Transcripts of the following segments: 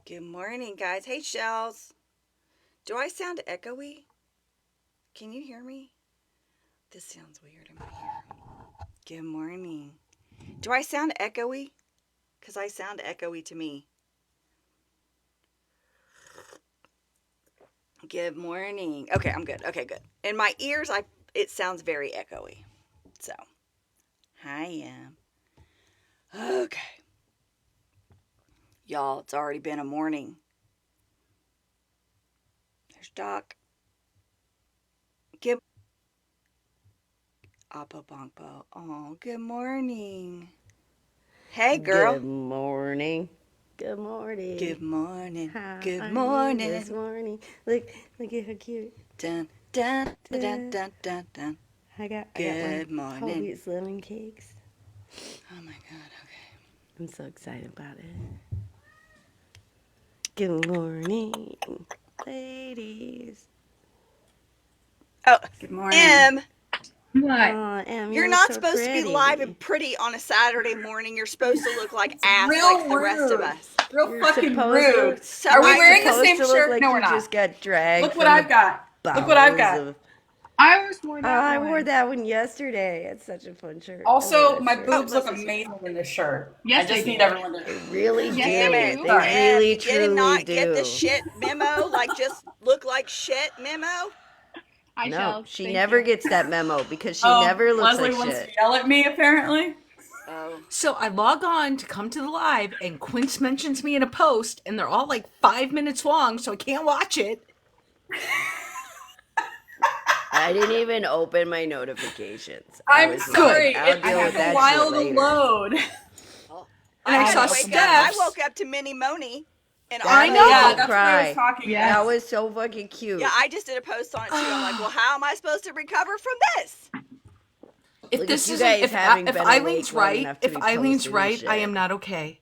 Good morning, guys. Hey, Shells. Do I sound echoey? Can you hear me? This sounds weird in my ear. Good morning. Do I sound echoey? Because I sound echoey to me. Good morning. Okay, I'm good. Okay, good. In my ears, it sounds very echoey. So, I am. Okay. Y'all, it's already been a morning. There's Doc. Good. Appa Bongpo. Oh, good morning. Hey, girl. Good morning. Good morning. Good morning. How Good are morning. you this morning? Look at how cute. Dun dun dun dun dun dun. I got Good my whole morning. wheat lemon cakes. Oh my god. Okay. I'm so excited about it. Good morning, ladies. Oh, Good morning. Em, What? Em, you you're look not so supposed to be live and pretty. pretty on a Saturday morning. You're supposed to look like ass Real like the rest of rude. us. Real You're fucking supposed to. rude. So Are we You're wearing the supposed same to look shirt? like No, we're you not. just got dragged Look what from I've the got. Look what I've bowels got. of. I was wore that I wore one. that one yesterday. It's such a fun shirt. I love Also, that my shirt. Oh, boobs look listen to me. amazing in this shirt. I Yes, they just need do. everyone to. They really Yes, do. they Damn it. do. They Sorry. Em, really, you did truly not get the do. shit memo? Like, just look like shit memo? Hi, No, Shells. she Thank never you. gets that memo because she Oh, never looks Leslie like wants to shit. yell at me, apparently. Oh. So I log on to come to the live, and Quince mentions me in a post, and they're all like 5 minutes long, so I can't watch it. I didn't even open my notifications. I I'm was just like, sorry. I'll It I deal with takes haven't a that either. shit while to later. load. Oh. And I I had saw to wake up. I Steph's. woke up to Minnie Moni. And That I on made Yeah, me know. that's what I was cry. talking Yes. That about. was so fucking yeah, cute. I just did a post on it too. I'm like, well, how am I supposed to recover from this? If Look at this you isn't guys having if been Eileen's awake long right, enough to if be Eileen's posting right, I shit. am not okay.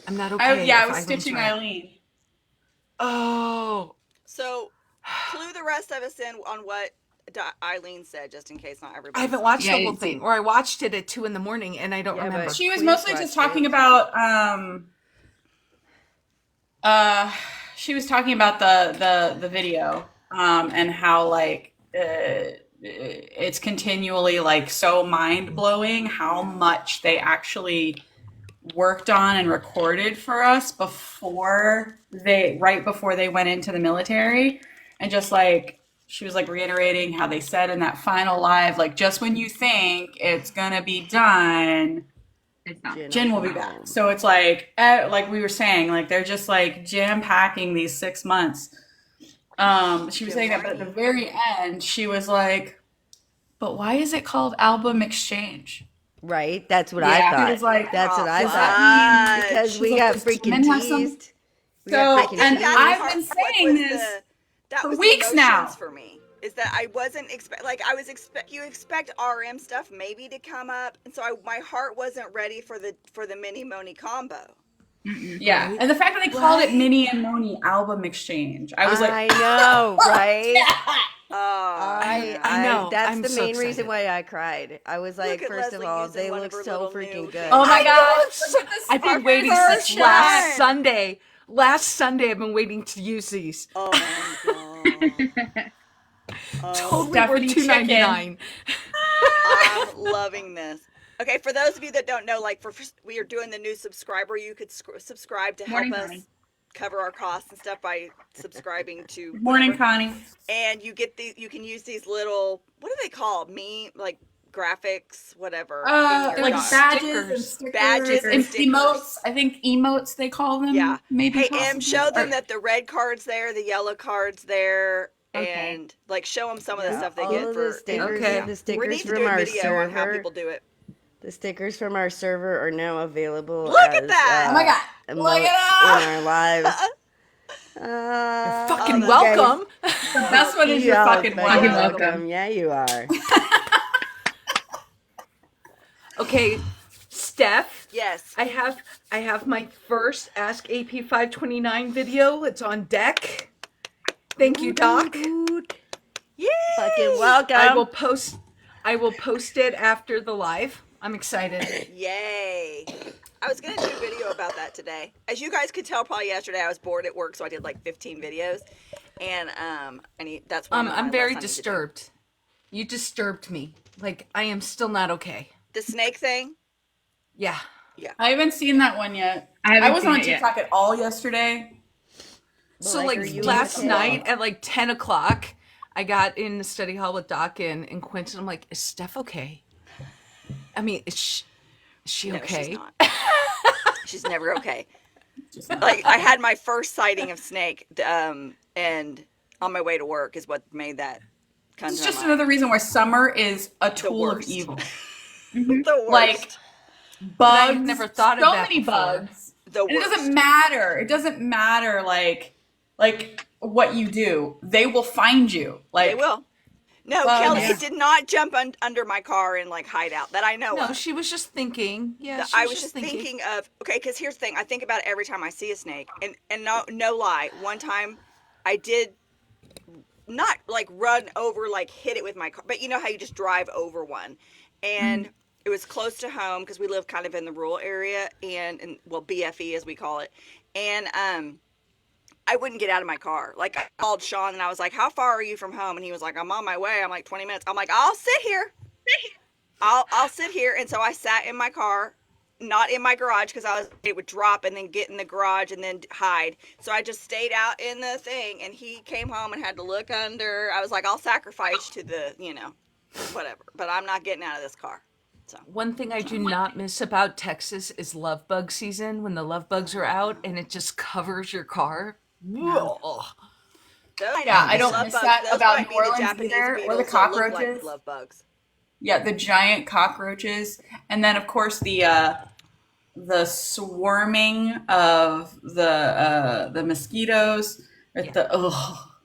I'm not I okay yeah, I if was Eileen's stitching right. Eileen. Oh. So, clue the rest of us in on what Eileen said, just in case not I everybody haven't saw it. watched Yeah, the I whole didn't see thing, it. or I watched it at 2 in the morning and I don't Yeah, but remember. She was Queens mostly just watched talking it. about uh she was talking about the video and how like it's continually like so mind-blowing how much they actually worked on and recorded for us before they right before they went into the military, and just like she was like reiterating how they said in that final live, like just when you think it's gonna be done, It's not. Jen will Jin will be come back. home. So it's like we were saying, like they're just like jam packing these 6 months. She was Good saying that, but at the morning. very end, she was like, "But why is it called album exchange?" Right? That's what I Yeah. She thought. was like, That's what Oh, I "Does that thought. mean?" Because fudge. She's we like, got "Does freaking Jimin have some?" teased. We got I So, freaking think and that's I've teased. part been what saying was this that for was the weeks emotions now. for me. Is that I wasn't like I was you expect RM stuff maybe to come up, and so my heart wasn't ready for the mini Moni combo. Mm-mm. Yeah, Right? and the fact that they called it Right? Minnie and Moni album exchange, I was like, I know, right? yeah. Oh I no! know. That's I'm the so main reason excited. why I cried. I was Look like, at first of Leslie all, using they one look of her so little freaking new good. Oh things. my I know. gosh, look at this, I've our been waiting first since one. last Sunday. Last Sunday, I've been waiting to use these. Oh my god! Oh, Totally worth Stephanie Chicken. $2.99. I'm loving this. Okay, for those of you that don't know, like we are doing the new subscriber. You could subscribe to help Morning, Connie. us cover our costs and stuff by subscribing to Good morning, whatever. Connie. And you can use these little, what are they called? Like graphics, whatever, in your They're like Like doc badges and stickers. badges stickers and and Stickers. emotes. stickers. I think emotes they call Yeah. them, maybe Hey, Em, possibly. show them Or that the red card's there, the yellow card's there, Okay. and like show them some of the Yeah, stuff they all get of the for. And stickers, yeah, Okay. the we stickers need to from do a our video on how server, people do it. the stickers from our server are now available Look at as oh my that! god, look emotes in at our lives. You're Oh, fucking You that's guys, welcome. the best one is you your all are fucking fucking Fucking welcome. welcome. welcome. Yeah, you are. Okay, Steph, yes. I have my first Ask AP 529 video. It's on deck. Thank you, Woot, woot, Doc. woot. Fucking Yay! I will welcome. post I will post it after the live. I'm excited. Yay. I was going to do a video about that today. As you guys could tell probably yesterday, I was bored at work, so I did like 15 videos. And that's one of my I'm very lists I need to do. disturbed. You disturbed me. Like, I am still not okay. The snake thing? Yeah. Yeah. I haven't seen that one yet. I haven't wasn't seen on it yet. TikTok at all yesterday. So, Well, like, are you last okay? night at like 10 o'clock, I got in the study hall with Doc and Quentin. I'm like, is Steph okay? I mean, is she No, okay? she's not. She's never okay. Like, I had my first sighting of snake, and on my way to work is what made that come It's to just my mind. another reason why summer is a tool of worst. evil. The worst. Like But bugs. I've never thought of so that many before. bugs. The And it worst. doesn't matter. It doesn't matter like what you do. They will find you. Like They will. No, Bugs. Kelly Yeah. did not jump under my car and like hide out that I know No, of. she was just thinking. Yeah, she I was just thinking of, okay, because here's the thing. I think about it every time I see a snake. And no lie, one time I did not like run over, like hit it with my car, but you know how you just drive over one. And it was close to home because we live kind of in the rural area and well, BFE as we call it. And I wouldn't get out of my car. Like, I called Sean and I was like, how far are you from home? And he was like, I'm on my way. I'm like, 20 minutes. I'm like, I'll sit here. I'll sit here. And so I sat in my car, not in my garage because it would drop and then get in the garage and then hide. So I just stayed out in the thing, and he came home and had to look under. I was like, I'll sacrifice to the, whatever, but I'm not getting out of this car. So One thing I do not miss about Texas is love bug season when the love bugs are out and it just covers your car. Ugh. Yeah, I don't love miss bugs. that Those about might New be the Orleans Japanese either, or the beetles that look like cockroaches. love bugs. Yeah, the giant cockroaches, and then of course the swarming of the mosquitoes. Yeah.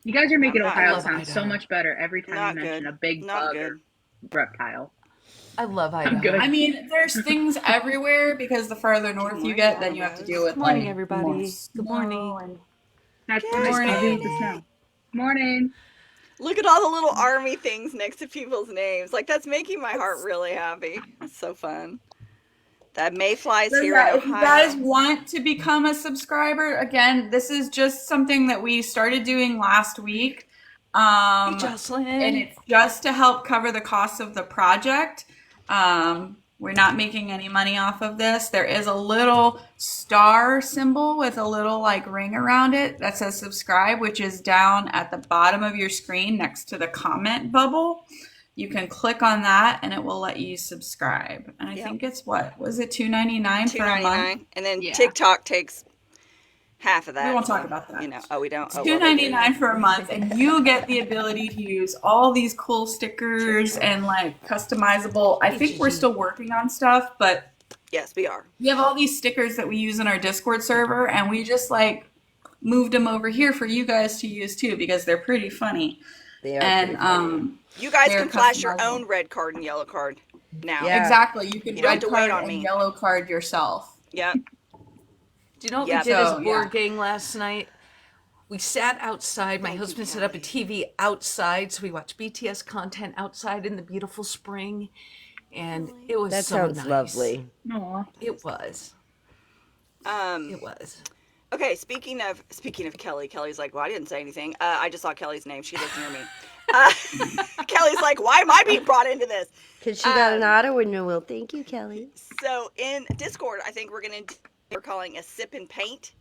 You guys are making I'm not- Ohio love sound so Idaho. much better every time Not you mention good. a big Not bug good. or reptile. I love Idaho. good. I mean, there's things everywhere because the farther north you get, then you have to deal with Good morning, like everybody. more Good snow morning. and- That's Good nice morning. cozy with the snow. Morning. Look at all the little army things next to people's names. Like, that's making my heart really happy. It's so fun. That mayflies So, here yeah, in if you Ohio. guys want to become a subscriber, again, this is just something that we started doing last week. Hey, Jocelyn. And it's just to help cover the costs of the project. We're not making any money off of this. There is a little star symbol with a little like ring around it that says subscribe, which is down at the bottom of your screen next to the comment bubble. You can click on that and it will let you subscribe. And I think it's what? Was it $2.99 for a month? $2.99, and then Yeah. TikTok takes half of that. We won't talk so, about that. Oh, we don't. It's Oh, well, they do. $2.99 for a month, and you get the ability to use all these cool stickers and like customizable. I think we're still working on stuff, but Yes, we are. we have all these stickers that we use in our Discord server, and we just like moved them over here for you guys to use too because they're pretty funny. They are And pretty funny. You guys They're can flash your customizable. own red card and yellow card now. Yeah. Exactly, you can You don't have red to wait card on and me. yellow card yourself. Yep. Do you know what Yeah, we did so, as board yeah. gang last night? We sat outside. My Thank you, husband set up a Kelly. TV outside, so we watched BTS content outside in the beautiful spring, and it was That so sounds nice. lovely. Aw. It was. Um, It was. Okay, speaking of Kelly, Kelly's like, well, I didn't say anything. I just saw Kelly's name. She lives near me. Kelly's like, why am I being brought into this? Because she got an auto renewal. Thank you, Kelly. So in Discord, I think we're calling a sip and paint,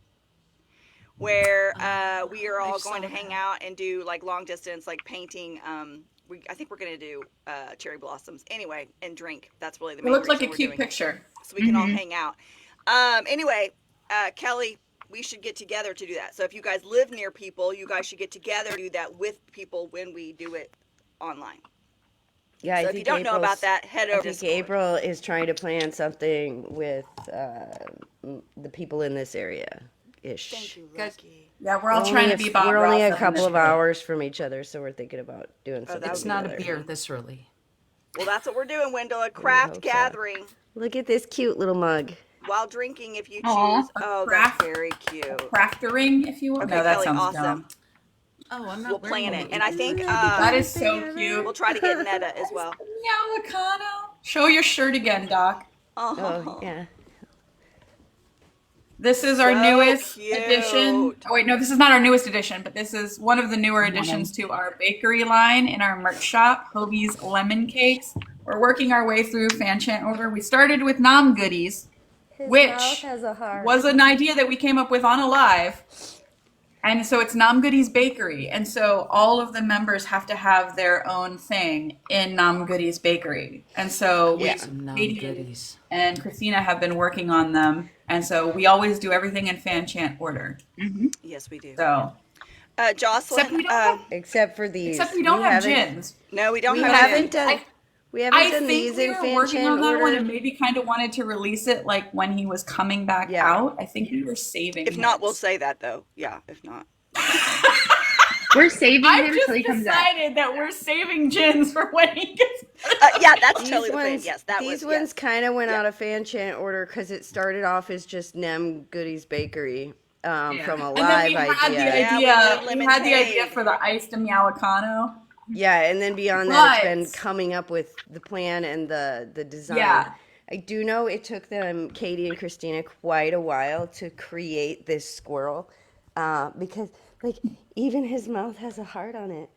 where we are all I going to saw hang that. out and do like long distance, like painting. I think we're going to do cherry blossoms anyway, and drink. That's really the It main looked like a reason we're cute doing it. picture. So we can all hang out. Anyway, Kelly, we should get together to do that. So if you guys live near people, you guys should get together and do that with people when we do it online. Yeah, So I if you think don't know about that, head I over to think Discord. April is trying to plan something with the people in this area ish. Thank you, Guys, Lucky. Yeah, we're all trying to be Bob We're only Ross a on couple this of shit. hours from each other, so we're thinking about doing something. that It's would not a together. beer this early. Well, that's what we're doing, Wendell. A craft hope so. gathering Look at this cute little mug. while drinking if you choose. Aw. Oh, craft- that's very cute. Craftering, if you will. Okay, No, that Kelly, sounds awesome. dumb. Oh, I'm not. We'll wearing plan one it. of And I these. think That is so cute. we'll try to get Netta as well. Meowlicano. Show your shirt again, Doc. Oh, yeah. This is our So newest cute. edition. Oh, wait, no, this is not our newest edition, but this is one of the newer additions to our bakery line in our merch shop, Hobie's Lemon Cakes. We're working our way through fan chant order. We started with Nom Goodies, which was an idea that we came up with on a live. And so it's Nom Goodies Bakery. And so all of the members have to have their own thing in Nom Goodies Bakery. And so Yeah. Some nom Katie goodies. and Christina have been working on them. And so we always do everything in fan chant order. Yes, we do. So Jocelyn. except we don't have, Except for these. except we don't have haven't- gins. No, we don't We have haven't any. done. We I haven't done think these we in were fan working chant on that one and order. maybe kind of wanted to release it like when he was coming back Yeah. out. I think we were saving If not, his. we'll say that though. Yeah, if not. We're saving I've him just until he comes out. decided that we're saving gins for when he gets. Yeah, that's These totally the plan. ones, Yes, that these was. ones Yes. kind of went out of fan chant order because it started off as just Nem Goodies Bakery from a And then live we had the idea. Yeah, we idea. did We had the idea lemonade. for the iced Americano. Yeah, and then beyond that, it's been But- coming up with the plan and the design. Yeah. I do know it took them, Katie and Christina, quite a while to create this squirrel because, like, even his mouth has a heart on it.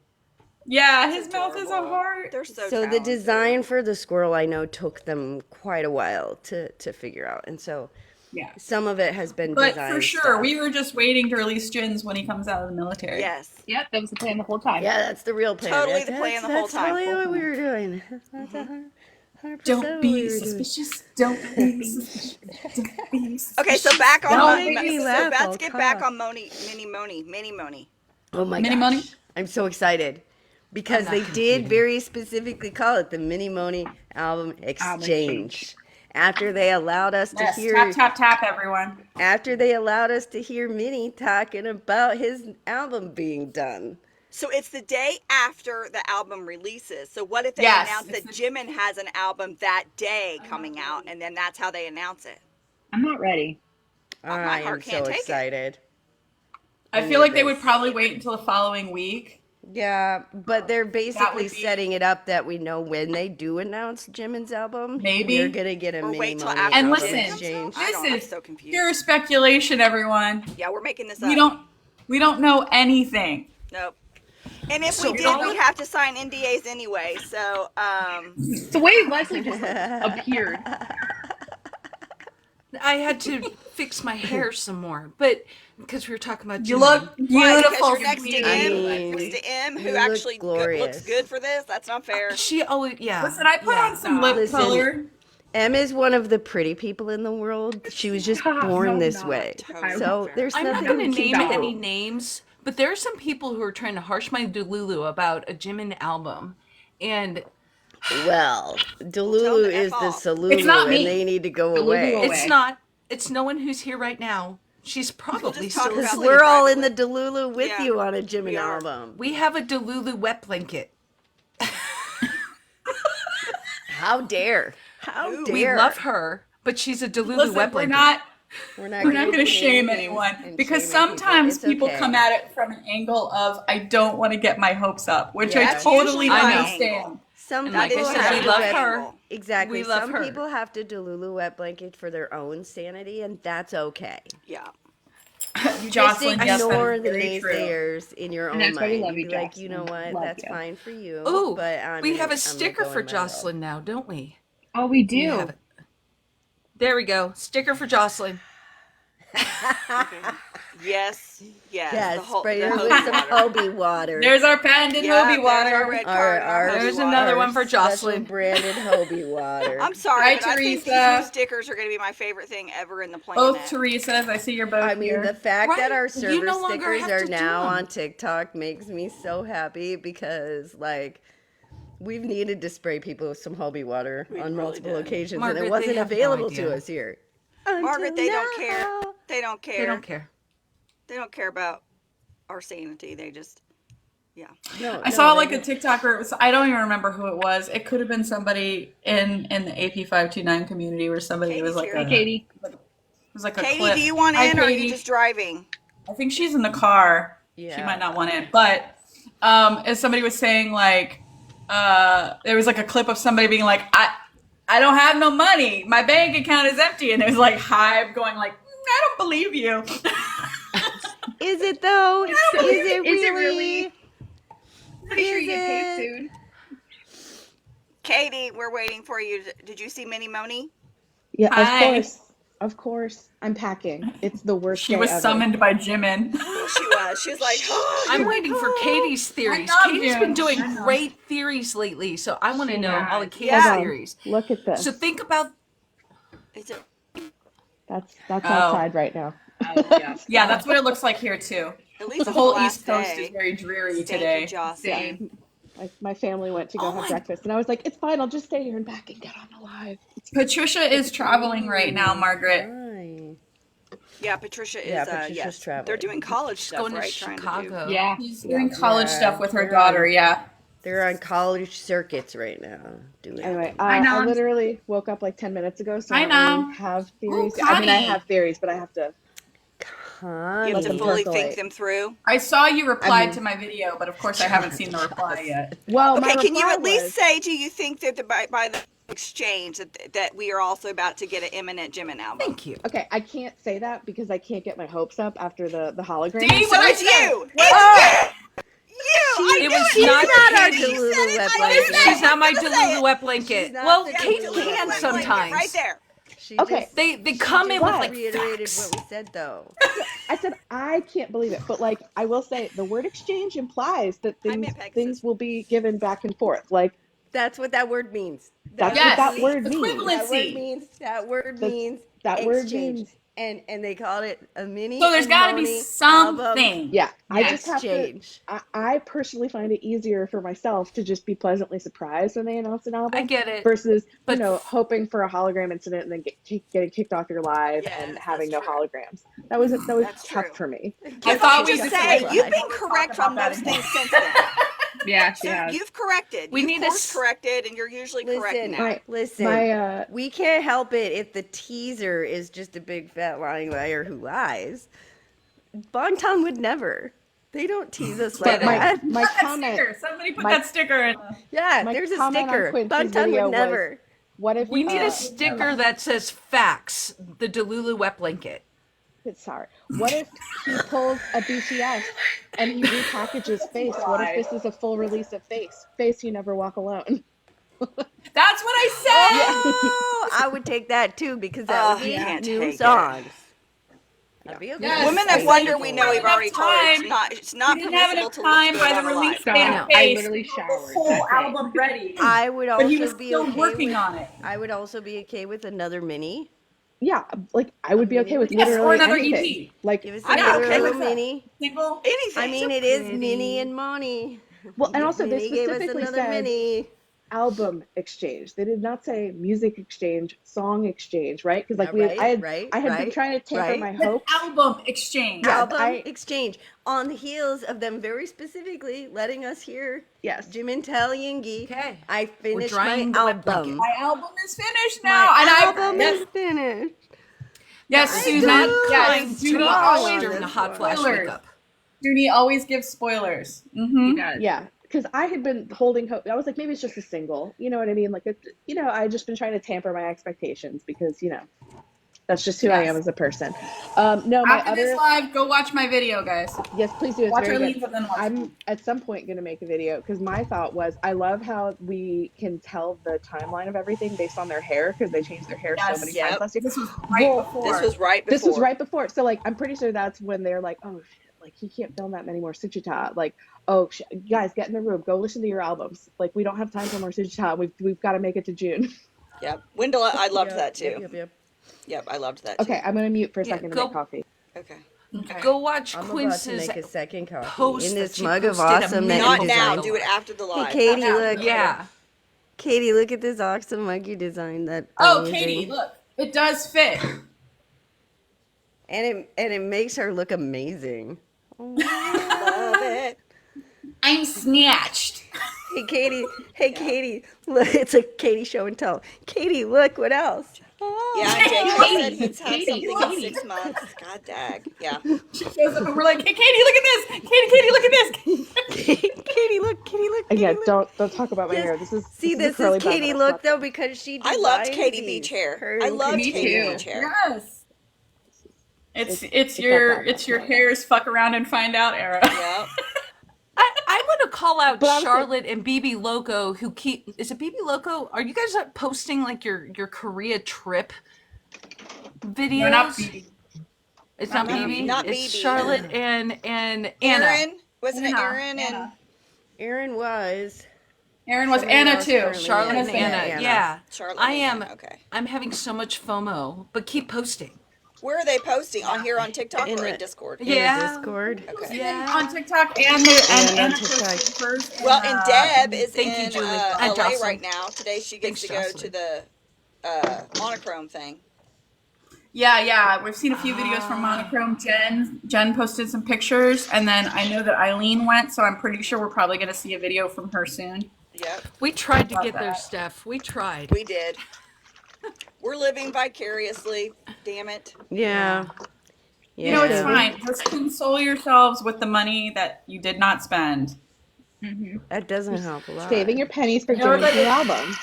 Yeah, his mouth is a Adorable. heart. They're so. So the talented. design for the squirrel, I know, took them quite a while to figure out, and so Yeah. some of it has been But design for sure, stuff. we were just waiting to release gins when he comes out of the military. Yes. Yep, that was the plan the whole time. Yeah, that's the real plan. Totally That's- the plan that's- the whole that's time. totally what we were doing. That's 100% Don't what be we were doing. suspicious. Don't be suspicious. Don't be suspicious. Okay, so back on. Don't Moni. make me So laugh, let's I'll get back cough. on Mini Moni. Oh my Mini gosh. Money? I'm so excited because I'm they not did competing. very specifically call it the Mini Moni Album Exchange. After they allowed us to Yes, hear tap, tap, tap, everyone. after they allowed us to hear Minnie talking about his album being done. So it's the day after the album releases. So what if they Yes, announce it's that the- Jimin has an album that day coming out, and then that's how they announce it? I'm not ready. my I am heart so can't take it. excited. I feel like they would probably wait until the following week. Yeah, but they're basically be- setting it up that we know when they do announce Jimin's album, Maybe. we're gonna get a Or Mini wait till Money after And album listen, exchange. I don't, I'm This is so confused. pure speculation, everyone. Yeah, we're making this up. We don't know anything. Nope. And if So we did, all we'd of- have to sign NDAs anyway. So, The way Leslie just appeared. I had to fix my hair some more, but because we were talking about You Jimin. look why? beautiful. Because you're next to me. M, mean, next to M, you who look actually looks glorious. good for this. That's not fair. She always, yeah. Listen, I put on some lip Listen, color. Em is one of the pretty people in the world. She was just born No, this not. way. Totally So fair. there's I'm not nothing going to we can name do. any names, but there are some people who are trying to harsh my Delulu about a Jimin album, and Well, Tell Delulu them to is F the off. Salulu, It's not and me. they need to go Delulu away. away. it's not. It's no one who's here right now. She's probably just talk still about asleep. We're all in the Delulu with Yeah, you on a Jimin we are. album. We have a Delulu wet blanket. How dare? How Ooh. dare? We love her, but she's a Delulu Listen, wet we're blanket. not We're not we're not going to name shame names anyone and because shaming people. sometimes It's people okay. come at it from an angle of I don't want to get my hopes up, which Yeah. I That's totally usually my understand. angle. Some And like people I said, have we to love wet- her. Exactly. We love Some her. people have to Delulu wet blanket for their own sanity, and that's okay. Yeah. Just Jocelyn, yes, that ignore is the very true. naysayers in your And own that's why we mind. love Be you, like, you know Jocelyn. what? Love That's you. fine for you. Ooh, but I'm we gonna- have a I'm gonna sticker go for in my world. Jocelyn now, don't we? Oh, we We do. have it. There we go. Sticker for Jocelyn. Yes. Yes. Yes, the whole, spray the her Hobie with some water. Hobie water. There's our patented Yeah, Hobie there's water. our red Our- card. our- Hobie There's water. another one for Special Jocelyn. branded Hobie water. I'm sorry, Hi, but I think these Teresa. new stickers are going to be my favorite thing ever in the planet. Both Teresas, I see you're both I mean, here. the fact Right, that our you server no longer stickers have are to do now them. on TikTok makes me so happy because, like, we've needed to spray people with some Hobie water on really multiple did. occasions, Margaret, and it they wasn't have no available to idea. us here. Margaret, they don't care. Until They don't care. They don't care. They don't care about our sanity. They just, yeah. now. I saw like a TikTok where it was, I don't even remember who it was. It could have been somebody in the AP529 community where somebody was like Katie's a, here. Katie. it was like a Katie, clip. do you want Hi, in or are Katie. you just driving? I think she's in the car. She Yeah. might not want in. But as somebody was saying, like, there was like a clip of somebody being like, I don't have no money. My bank account is empty. And it was like Hive going like, I don't believe you. Is it though? Is it Is it really? really? Pretty sure Is you get paid it? soon. Katie, we're waiting for you. Did you see Minnie Moni? Yeah, Hi. of course. Of course. I'm packing. It's the worst She day was ever. summoned by Jimin. She was. She was like, oh, I'm you're waiting for home. Katie's theories. love Katie's you. been doing I know. great theories lately, so I want to She know all the has. Katie's Yeah. Hold on. theories. Look at this. So think about Is it? That's Oh. outside right now. Oh, yeah. Yeah, that's what it looks like here too. At least The it's whole the East last Coast day. is very dreary Thank today. you, Jocelyn. Same. My family went to go Oh have my- breakfast, and I was like, "It's fine. I'll just stay here and back and get on the live." Patricia is traveling right now, Margaret. Hi. Yeah, Patricia is. Yeah, Patricia's yes, traveling. they're doing college she's stuff, going to right? Trying to do. Chicago. Yeah. She's doing college Yeah. stuff with her They're daughter, on- yeah. They're on college circuits right now. Doing Anyway, I know. I literally woke up like 10 minutes ago, so I I don't really know. have theories. Ooh, I mean, I Connie. have theories, but I have to. You Connie. have to them fully percolate. think them through. I saw you replied mean- to my video, but of course I haven't seen the reply yet. Well, my Okay, can you reply at least was- say, do you think that by the exchange that we are also about to get an imminent Jimin album? Thank you. Okay, I can't say that because I can't get my hopes up after the hologram. See So what I it's said? you. It's you. It was knew not our Katie. Delulu You said it. wet I blanket. knew that. She's not my You were gonna say Delulu it. wet blanket. She's not Well, the Kate Delulu can wet blanket. sometimes. Right there. She Okay. just- They she come in just with like reiterated facts. what we said though. I said I can't believe it, but like I will say, the word exchange implies that I meant things Pegasus. will be given back and forth. Like That's what that word means. That's Yes. what that word means. Equivalent. That word means. That word That's- means. that word exchange. means- And they called it a mini. So there's and got to be Moni album something. Yeah, I just have to. exchange. I personally find it easier for myself to just be pleasantly surprised when they announce an album. I get it. Versus, But- hoping for a hologram incident and then getting kicked off your live Yes, and having no that's true. holograms. That was That's tough true. for me. I thought we Just just say like- you've been We'll talk correct about on that those again. things since then. Yeah, she So has. you've corrected. We You've need to course corrected, and you're usually correct Listen, now. listen. My We can't help it if the teaser is just a big fat lying liar who lies. Bangtan would never. They don't tease us like but my that. my Put that comment. sticker. Somebody put my- that sticker in. Yeah, my there's a comment on sticker. Quincy's Bangtan video would was- never. What if We need a sticker that says facts, the Delulu wet blanket. Sorry. What if he pulls a BTS and he repackages Face? What if this is a full release of Face? Face, You Never Walk Alone. That's what I said. Oh, I would take that too because that would be can't new take it. songs. That'd be a good Yes, Women I of said Wonder, you we didn't know have we've already enough told you time. it's not We didn't have permissible enough to time look by good the on a live. release Stop. day I of Face. literally The showered. whole That's it. album ready. I would But he also was be still okay working with. on it. I would also be okay with another mini. Yeah, like I would be okay with Yes, literally or another anything. EP. Like, Give us I'm another okay little with that. mini. Single. Anything. I mean, So it is pretty. Minnie and Moni. well, and also they Minnie gave us specifically another said mini. album exchange. They did not say music exchange, song exchange, right? Because like Yeah, I had been right, trying to tamper right. my An hopes. album exchange. Yeah. Album I- exchange on the heels of them very specifically letting us hear Yes. Jimin tell Yingi. Okay. I finished my drying the wet album. My album is finished now. My and album I is finished. yes, I Susan. do Yes, like Judy strong always on during the this hot one. flash Spoilers. makeup. Judy always gives spoilers. He Mm-hmm. does. Yeah, because I had been holding hope. I was like, maybe it's just a single. You know what I mean? Like, it's, I just been trying to tamper my expectations because, that's just who I Yes. am as a person. No, my After other this live, go watch my video, guys. yes, please do. It's Watch very our good. leave and then watch. I'm at some point going to make a video because my thought was I love how we can tell the timeline of everything based on their hair because they changed their hair so Yes, many yep. times last year. This was right Well, before. This was right before. This was right before. So like I'm pretty sure that's when they're like, oh shit, like he can't film that many more Suchita. Like, oh guys, get in the room, go listen to your albums. Like we don't have time for more Suchita. We've got to make it to June. Yep. Wendell, I loved that too. Yep. Yep, I loved that too. Okay, I'm gonna mute for a Yeah, second to go- make coffee. Okay. Okay. Go watch I'm about to Quince's make a second coffee post in that this she mug of posted a awesome minute that Not you now. designed. Do it after the live. Hey, Katie, Not now. look. Yeah. Katie, look at this awesome mug you designed. That Oh, amazing. Katie, look, it does fit. And it makes her look amazing. Love it. I'm snatched. Hey, Katie. Hey, Katie. Look, it's a Katie show and tell. Katie, look, what else? Yeah, and Jacob said Katie, he'd have Katie, something in Katie. 6 months. God dag. Yeah. She shows up and we're like, hey, Katie, look at this. Katie, look at this. Katie, look, Katie, look, Katie, Again, look. don't talk about my Yes. hair. This is See, a this is curly bun that Katie I look slept though in. because she I loved designed Katie these. Beach hair. Her I and loved Me Katie too. Beach hair. Yes. It's It's your hair's fuck around and find out era. Yep. I want to call out But honestly- Charlotte and BB Loco who keep. Is it BB Loco? Are you guys posting like your Korea trip videos? No, not BB. It's not Not BB. not It's BB. Charlotte and Anna. Aaron, wasn't it Anna, Aaron and Anna. Aaron was. Aaron was Somebody Anna else too. currently Charlotte is and Anna. Anna. Yeah. Charlotte I and am. Anna, okay. I'm having so much FOMO, but keep posting. Where are they posting? On here on TikTok In or in the- Discord? In Yeah. the Discord. Okay. Yeah. On TikTok and on Anna TikTok. posted first. Well, and Deb is Thank you, in Julie. LA And Jocelyn. right now. Today she gets Thanks, to go Jocelyn. to the monochrome thing. Yeah. We've seen a few videos from Monochrome. Jen posted some pictures, and then I know that Eileen went, so I'm pretty sure we're probably going to see a video from her soon. Yep, We tried to Love get there, that. Steph. We tried. we did. We're living vicariously. Damn it. Yeah. Yeah. You know, it's fine. Just console yourselves with the money that you did not spend. That doesn't help a lot. Saving your pennies for know joining that- your album.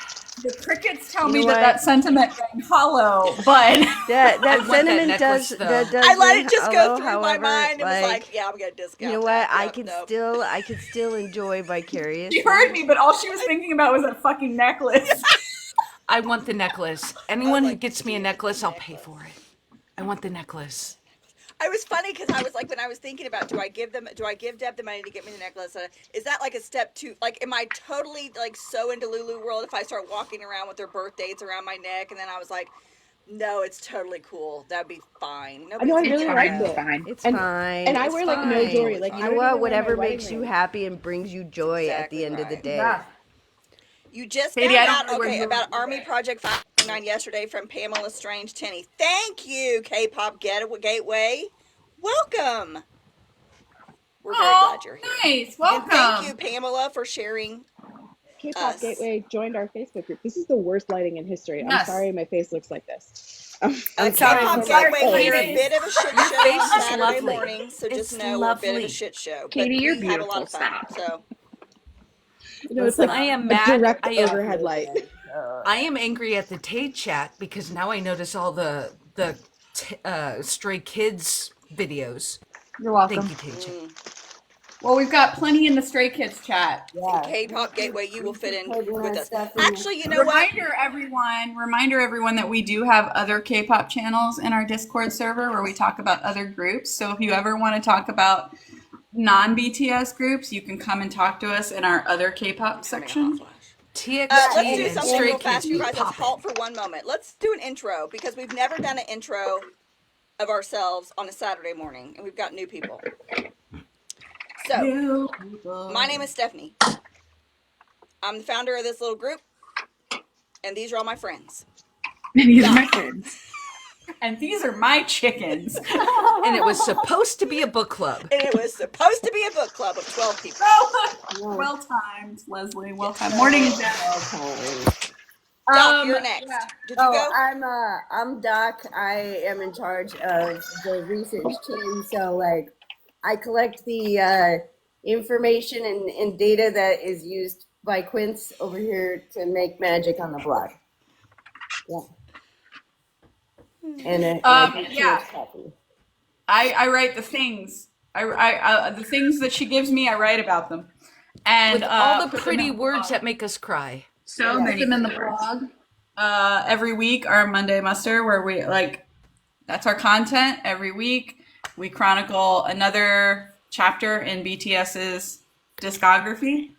The crickets tell You me know that what? that sentiment rang hollow, but That want that sentiment necklace, does though. that does. I let ring it just go hollow, through my however, mind. It was like, yeah, I'm gonna discount. you know what? that. I Yep, could nope. still enjoy vicarious. she heard me, but all she was thinking about was that fucking necklace. I want the necklace. Anyone who like, gets me a necklace, I'll pay for it. I want the necklace. I was funny because I was like, when I was thinking about, do I give Deb the money to get me the necklace? Is that like a step two? Like, am I totally like so into Lulu World if I start walking around with their birth dates around my neck? And then I was like, no, it's totally cool. That'd be fine. I know, I Nobody's really gonna liked know. it. It's fine. It's And- fine. And I it's wear like no fine. jewelry. Like You I know don't what? even wear Whatever my wedding makes you ring. happy and brings you joy at Exactly the end of the right. day. Yeah. You just Katie, found I out, don't know where okay, you about were Army today. Project 529 yesterday from Pamela Strange Tenney. Thank you, K-pop Gateway. Welcome. We're very glad you're here. Nice. Welcome. And thank you, Pamela, for sharing. K-pop Us. Gateway joined our Facebook group. This is the worst lighting in history. I'm Yes. sorry my face looks like this. I'm K-pop sorry, Gateway, Katie. we're a bit of a shit Your show face on is Saturday lovely. morning, so just It's know we're a bit of lovely. a shit show. Katie, but you're we have a lot of beautiful. fun. Stop. So You know, it's like I am a mad. direct I am- overhead light. I am angry at the Tay chat because now I notice all the stray kids videos. You're welcome. Thank you, Tay chat. Well, we've got plenty in the Stray Kids chat. in K-pop Gateway, you will fit in with us. Actually, you know what? Reminder everyone that we do have other K-pop channels in our Discord server where we talk about other groups. So if you ever want to talk about non-BTS groups, you can come and talk to us in our other K-pop section. TXT Let's do and something Stray real fast, Kids you be guys. Let's popping. halt for one moment. Let's do an intro because we've never done an intro of ourselves on a Saturday morning, and we've got new people. So, my name is Stephanie. I'm the founder of this little group, and these are all my friends. And these are my friends. And these are my chickens. And it was supposed to be a book club. And it was supposed to be a book club of 12 people. Well timed, Leslie. Well timed. Morning, Jeff. Doc, you're next. yeah. Did you go? I'm Doc. I am in charge of the research team. So like, I collect the information and data that is used by Quince over here to make magic on the blog. Yeah. And yeah. I write the things. I the things that she gives me, I write about them. And With all the put them pretty in the words blog. that make us cry. So Put many them in the good words. blog. Every week, our Monday Muster, where we that's our content. Every week, we chronicle another chapter in BTS's discography.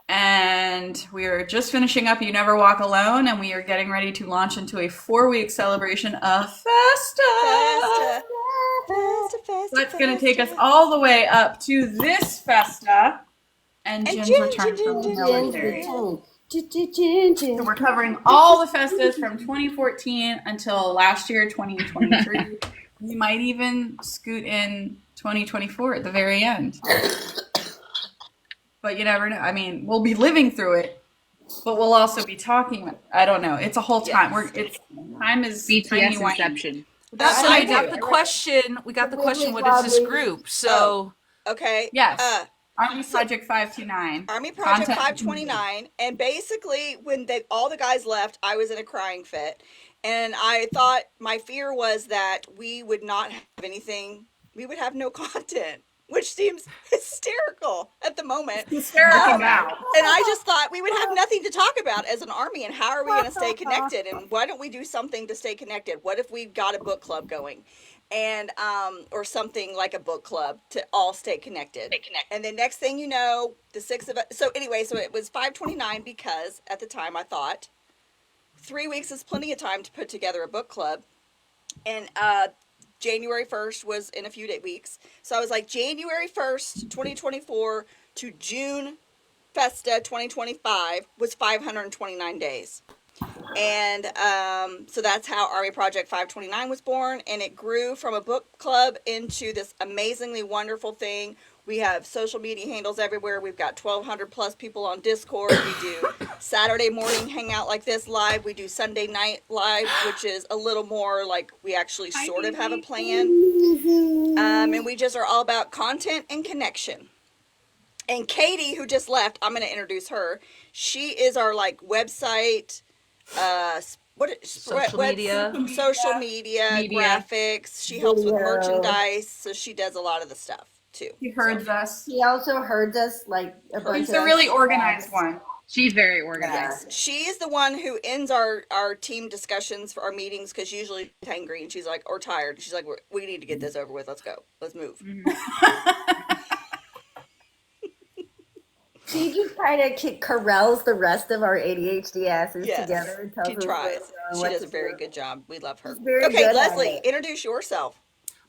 And we are just finishing up You Never Walk Alone, and we are getting ready to launch into a 4-week celebration of Festa. That's going to take us all the way up to this Festa and Jin's return from the military. So we're covering all the Festas from 2014 until last year, 2023. We might even scoot in 2024 at the very end. but you never know. I mean, we'll be living through it, but we'll also be talking. I don't know. It's a whole time. Yes. It's time is timey BTS wimey. Inception. That's So what I I we think got do. the question. We got the the question. Wiggly What is this Wobbly. group? Oh, So okay. Yes, Army So Project 529 Army Project content. Community. 529, and basically when all the guys left, I was in a crying fit, and I thought my fear was that we would not have anything, we would have no content, which seems hysterical at the moment. It's hysterical Um, now. and I just thought we would have nothing to talk about as an army, and how are we going to stay connected? And why don't we do something to stay connected? What if we got a book club going, and or something like a book club to all stay connected? And then next thing you know, the six of us. So anyway, so it was 529 because at the time I thought 3 weeks is plenty of time to put together a book club, and January 1st was in a few weeks. So I was like January 1st, 2024 to June Festa 2025 was 529 days. And so that's how Army Project 529 was born. And it grew from a book club into this amazingly wonderful thing. We have social media handles everywhere. We've got 1,200 plus people on Discord. We do Saturday morning hangout like this live. We do Sunday night live, which is a little more like we actually sort of have a plan. And we just are all about content and connection. And Katie, who just left, I'm going to introduce her. She is our like website, social media. social media, Media. graphics. She helps with Video. merchandise, so she does a lot of the stuff too. He heard us. He also heard us like a bunch He's of the really organized one. She's very organized. Yes, she is the one who ends our team discussions for our meetings because usually hangry and she's like or tired. She's like, we need to get this over with. Let's go. Let's move. She just kind of corrals the rest of our ADHD asses Yes, together and tells she us tries. what She what does to a very do. good job. We love her. She's very Okay, good at Leslie, it. introduce yourself.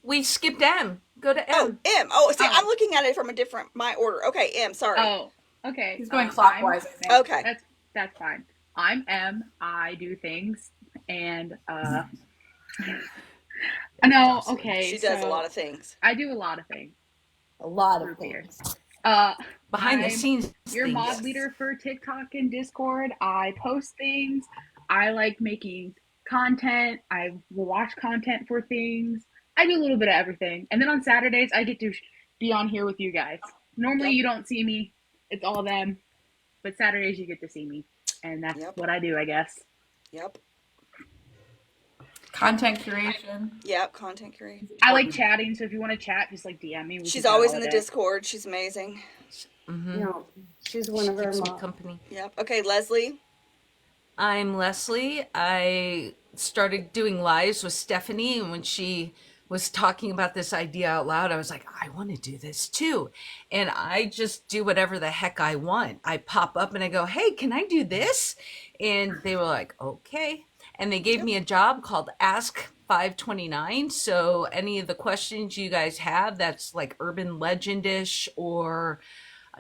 We skipped M. Go to Oh, M. M. Oh, see, Oh. I'm looking at it from a different my order. Okay, M. Sorry. Oh, okay. He's going I'm- clockwise, I think. Okay. That's fine. I'm M. I do things, and no, okay. She does a so lot of things. I do a lot of things. A lot of Group here. things. Behind the I'm scenes. your things. mod leader for TikTok and Discord. I post things. I like making content. I will watch content for things. I do a little bit of everything. And then on Saturdays, I get to be on here with you guys. Normally, Yep. you don't see me. It's all them. But Saturdays, you get to see me. And that's Yep. what I do, I guess. Yep. Content curation. Yep. Content creation. I like chatting, so if you want to chat, just like DM me. We She's can chat always all in the day. Discord. She's amazing. Mhm. No, she's one She of our keeps me moms. company. Yep. Okay, Leslie. I'm Leslie. I started doing lives with Stephanie, and when she was talking about this idea out loud, I was like, I want to do this too. And I just do whatever the heck I want. I pop up and I go, hey, can I do this? And they were like, okay. And they gave me a job called Ask 529. So any of the questions you guys have that's like urban legendish or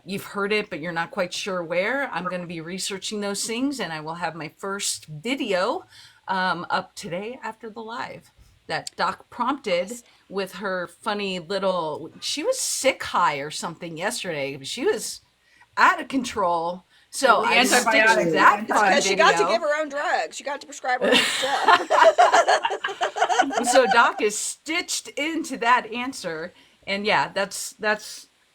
you've heard it, but you're not quite sure where, I'm going to be researching those things, and I will have my first video up today after the live that Doc prompted with her funny little. She was sick high or something yesterday. She was out of control. So The I antibiotics. stitched that It's fun Because she got to video. give her own drugs. She got to prescribe her own stuff. So Doc is stitched into that answer, and yeah, that's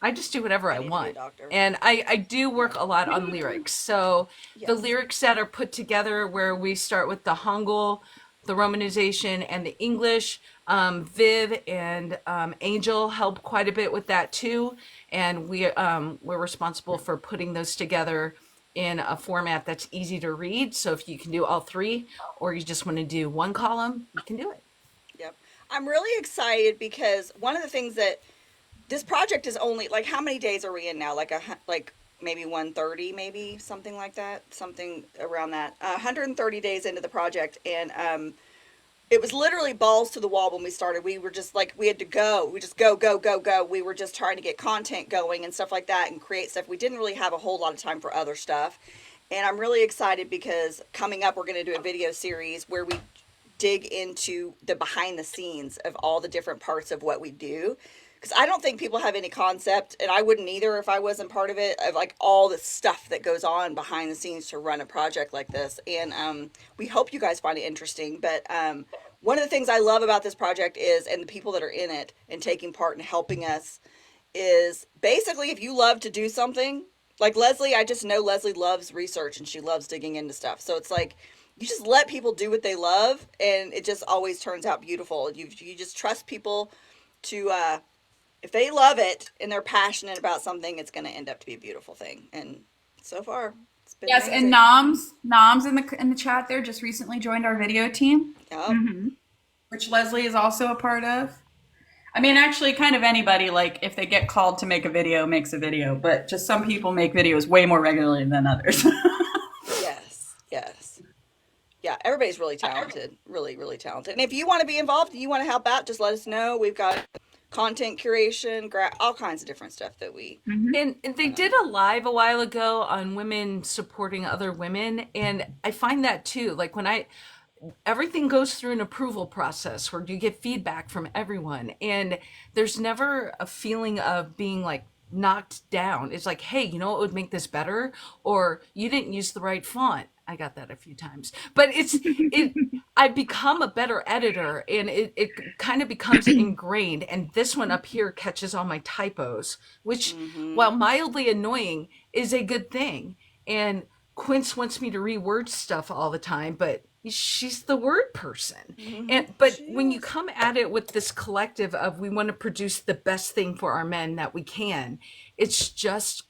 I just do whatever I need to be a want. doctor. And I do work a lot on lyrics. So the Yes. lyrics that are put together where we start with the Hangul, the romanization, and the English, Viv and Angel help quite a bit with that too, and we're responsible for putting those together in a format that's easy to read. So if you can do all three, or you just want to do one column, you can do it. Yep. I'm really excited because one of the things that this project is only like how many days are we in now? Like maybe 130, maybe something like that, something around that. 130 days into the project, and it was literally balls to the wall when we started. We were just like we had to go. We just go go go go. We were just trying to get content going and stuff like that and create stuff. We didn't really have a whole lot of time for other stuff. And I'm really excited because coming up we're going to do a video series where we dig into the behind the scenes of all the different parts of what we do because I don't think people have any concept, and I wouldn't either if I wasn't part of it, of like all the stuff that goes on behind the scenes to run a project like this. And we hope you guys find it interesting. But one of the things I love about this project is, and the people that are in it and taking part and helping us, is basically if you love to do something, like Leslie, I just know Leslie loves research and she loves digging into stuff. So it's like you just let people do what they love, and it just always turns out beautiful. You just trust people to if they love it and they're passionate about something, it's going to end up to be a beautiful thing. And so far, it's been Yes, and amazing. Noms in the chat there just recently joined our video team, Yep. Mm-hmm. which Leslie is also a part of. I mean, actually, kind of anybody, like if they get called to make a video, makes a video, but just some people make videos way more regularly than others. Yes. Yes. Yeah, everybody's really talented, really, really talented. And if you want to be involved and you want to help out, just let us know. We've got content curation, all kinds of different stuff that we. Mm-hmm. And they did a live a while ago on women supporting other women. And I find that too. Like when everything goes through an approval process where you get feedback from everyone. And there's never a feeling of being like knocked down. It's like, hey, you know what would make this better? Or you didn't use the right font. I got that a few times. But I become a better editor and it kind of becomes ingrained. And this one up here catches all my typos, which, Mm-hmm. while mildly annoying, is a good thing. And Quince wants me to reword stuff all the time, but she's the word person. Mm-hmm. But She when you is. come at it with this collective of we want to produce the best thing for our men that we can, it's just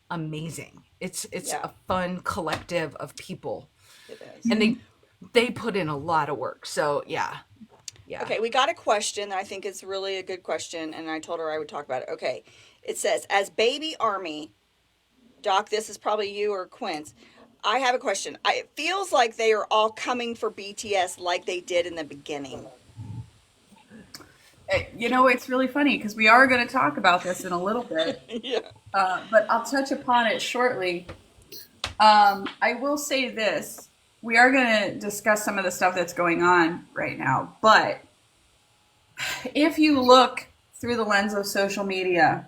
amazing. It's Yeah, a fun collective of people, it is. and they put in a lot of work. So yeah, yeah. Okay, we got a question that I think is really a good question, and I told her I would talk about it. Okay, it says, as baby army, Doc, this is probably you or Quince. I have a question. It feels like they are all coming for BTS like they did in the beginning. You know, it's really funny because we are going to talk about this in a little bit, Yeah. but I'll touch upon it shortly. I will say this. We are going to discuss some of the stuff that's going on right now, but if you look through the lens of social media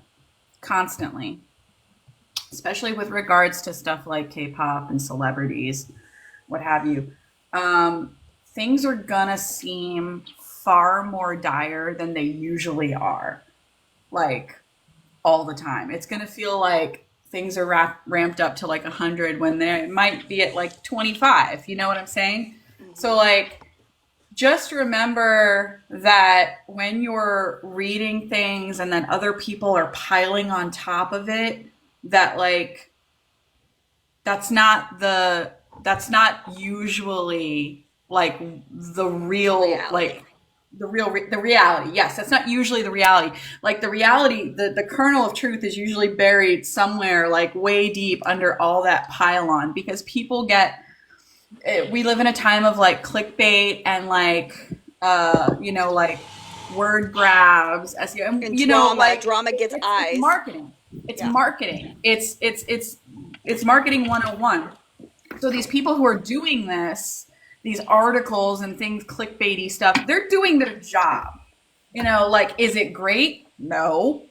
constantly, especially with regards to stuff like K-pop and celebrities, what have you, things are gonna seem far more dire than they usually are. Like all the time, it's gonna feel like things are ramped up to like 100 when they might be at like 25. You know what I'm saying? So Mm-hmm. like just remember that when you're reading things and then other people are piling on top of it, that like that's not usually like the The real reality. like the reality. Yes, that's not usually the reality. Like the reality, the kernel of truth is usually buried somewhere like way deep under all that pylon because people get we live in a time of like clickbait and like like word grabs SEO and And drama. like Drama gets it's eyes. marketing. It's Yeah. marketing. It's marketing 101. So these people who are doing this, these articles and things, clickbaity stuff, they're doing their job. Like, is it great? No.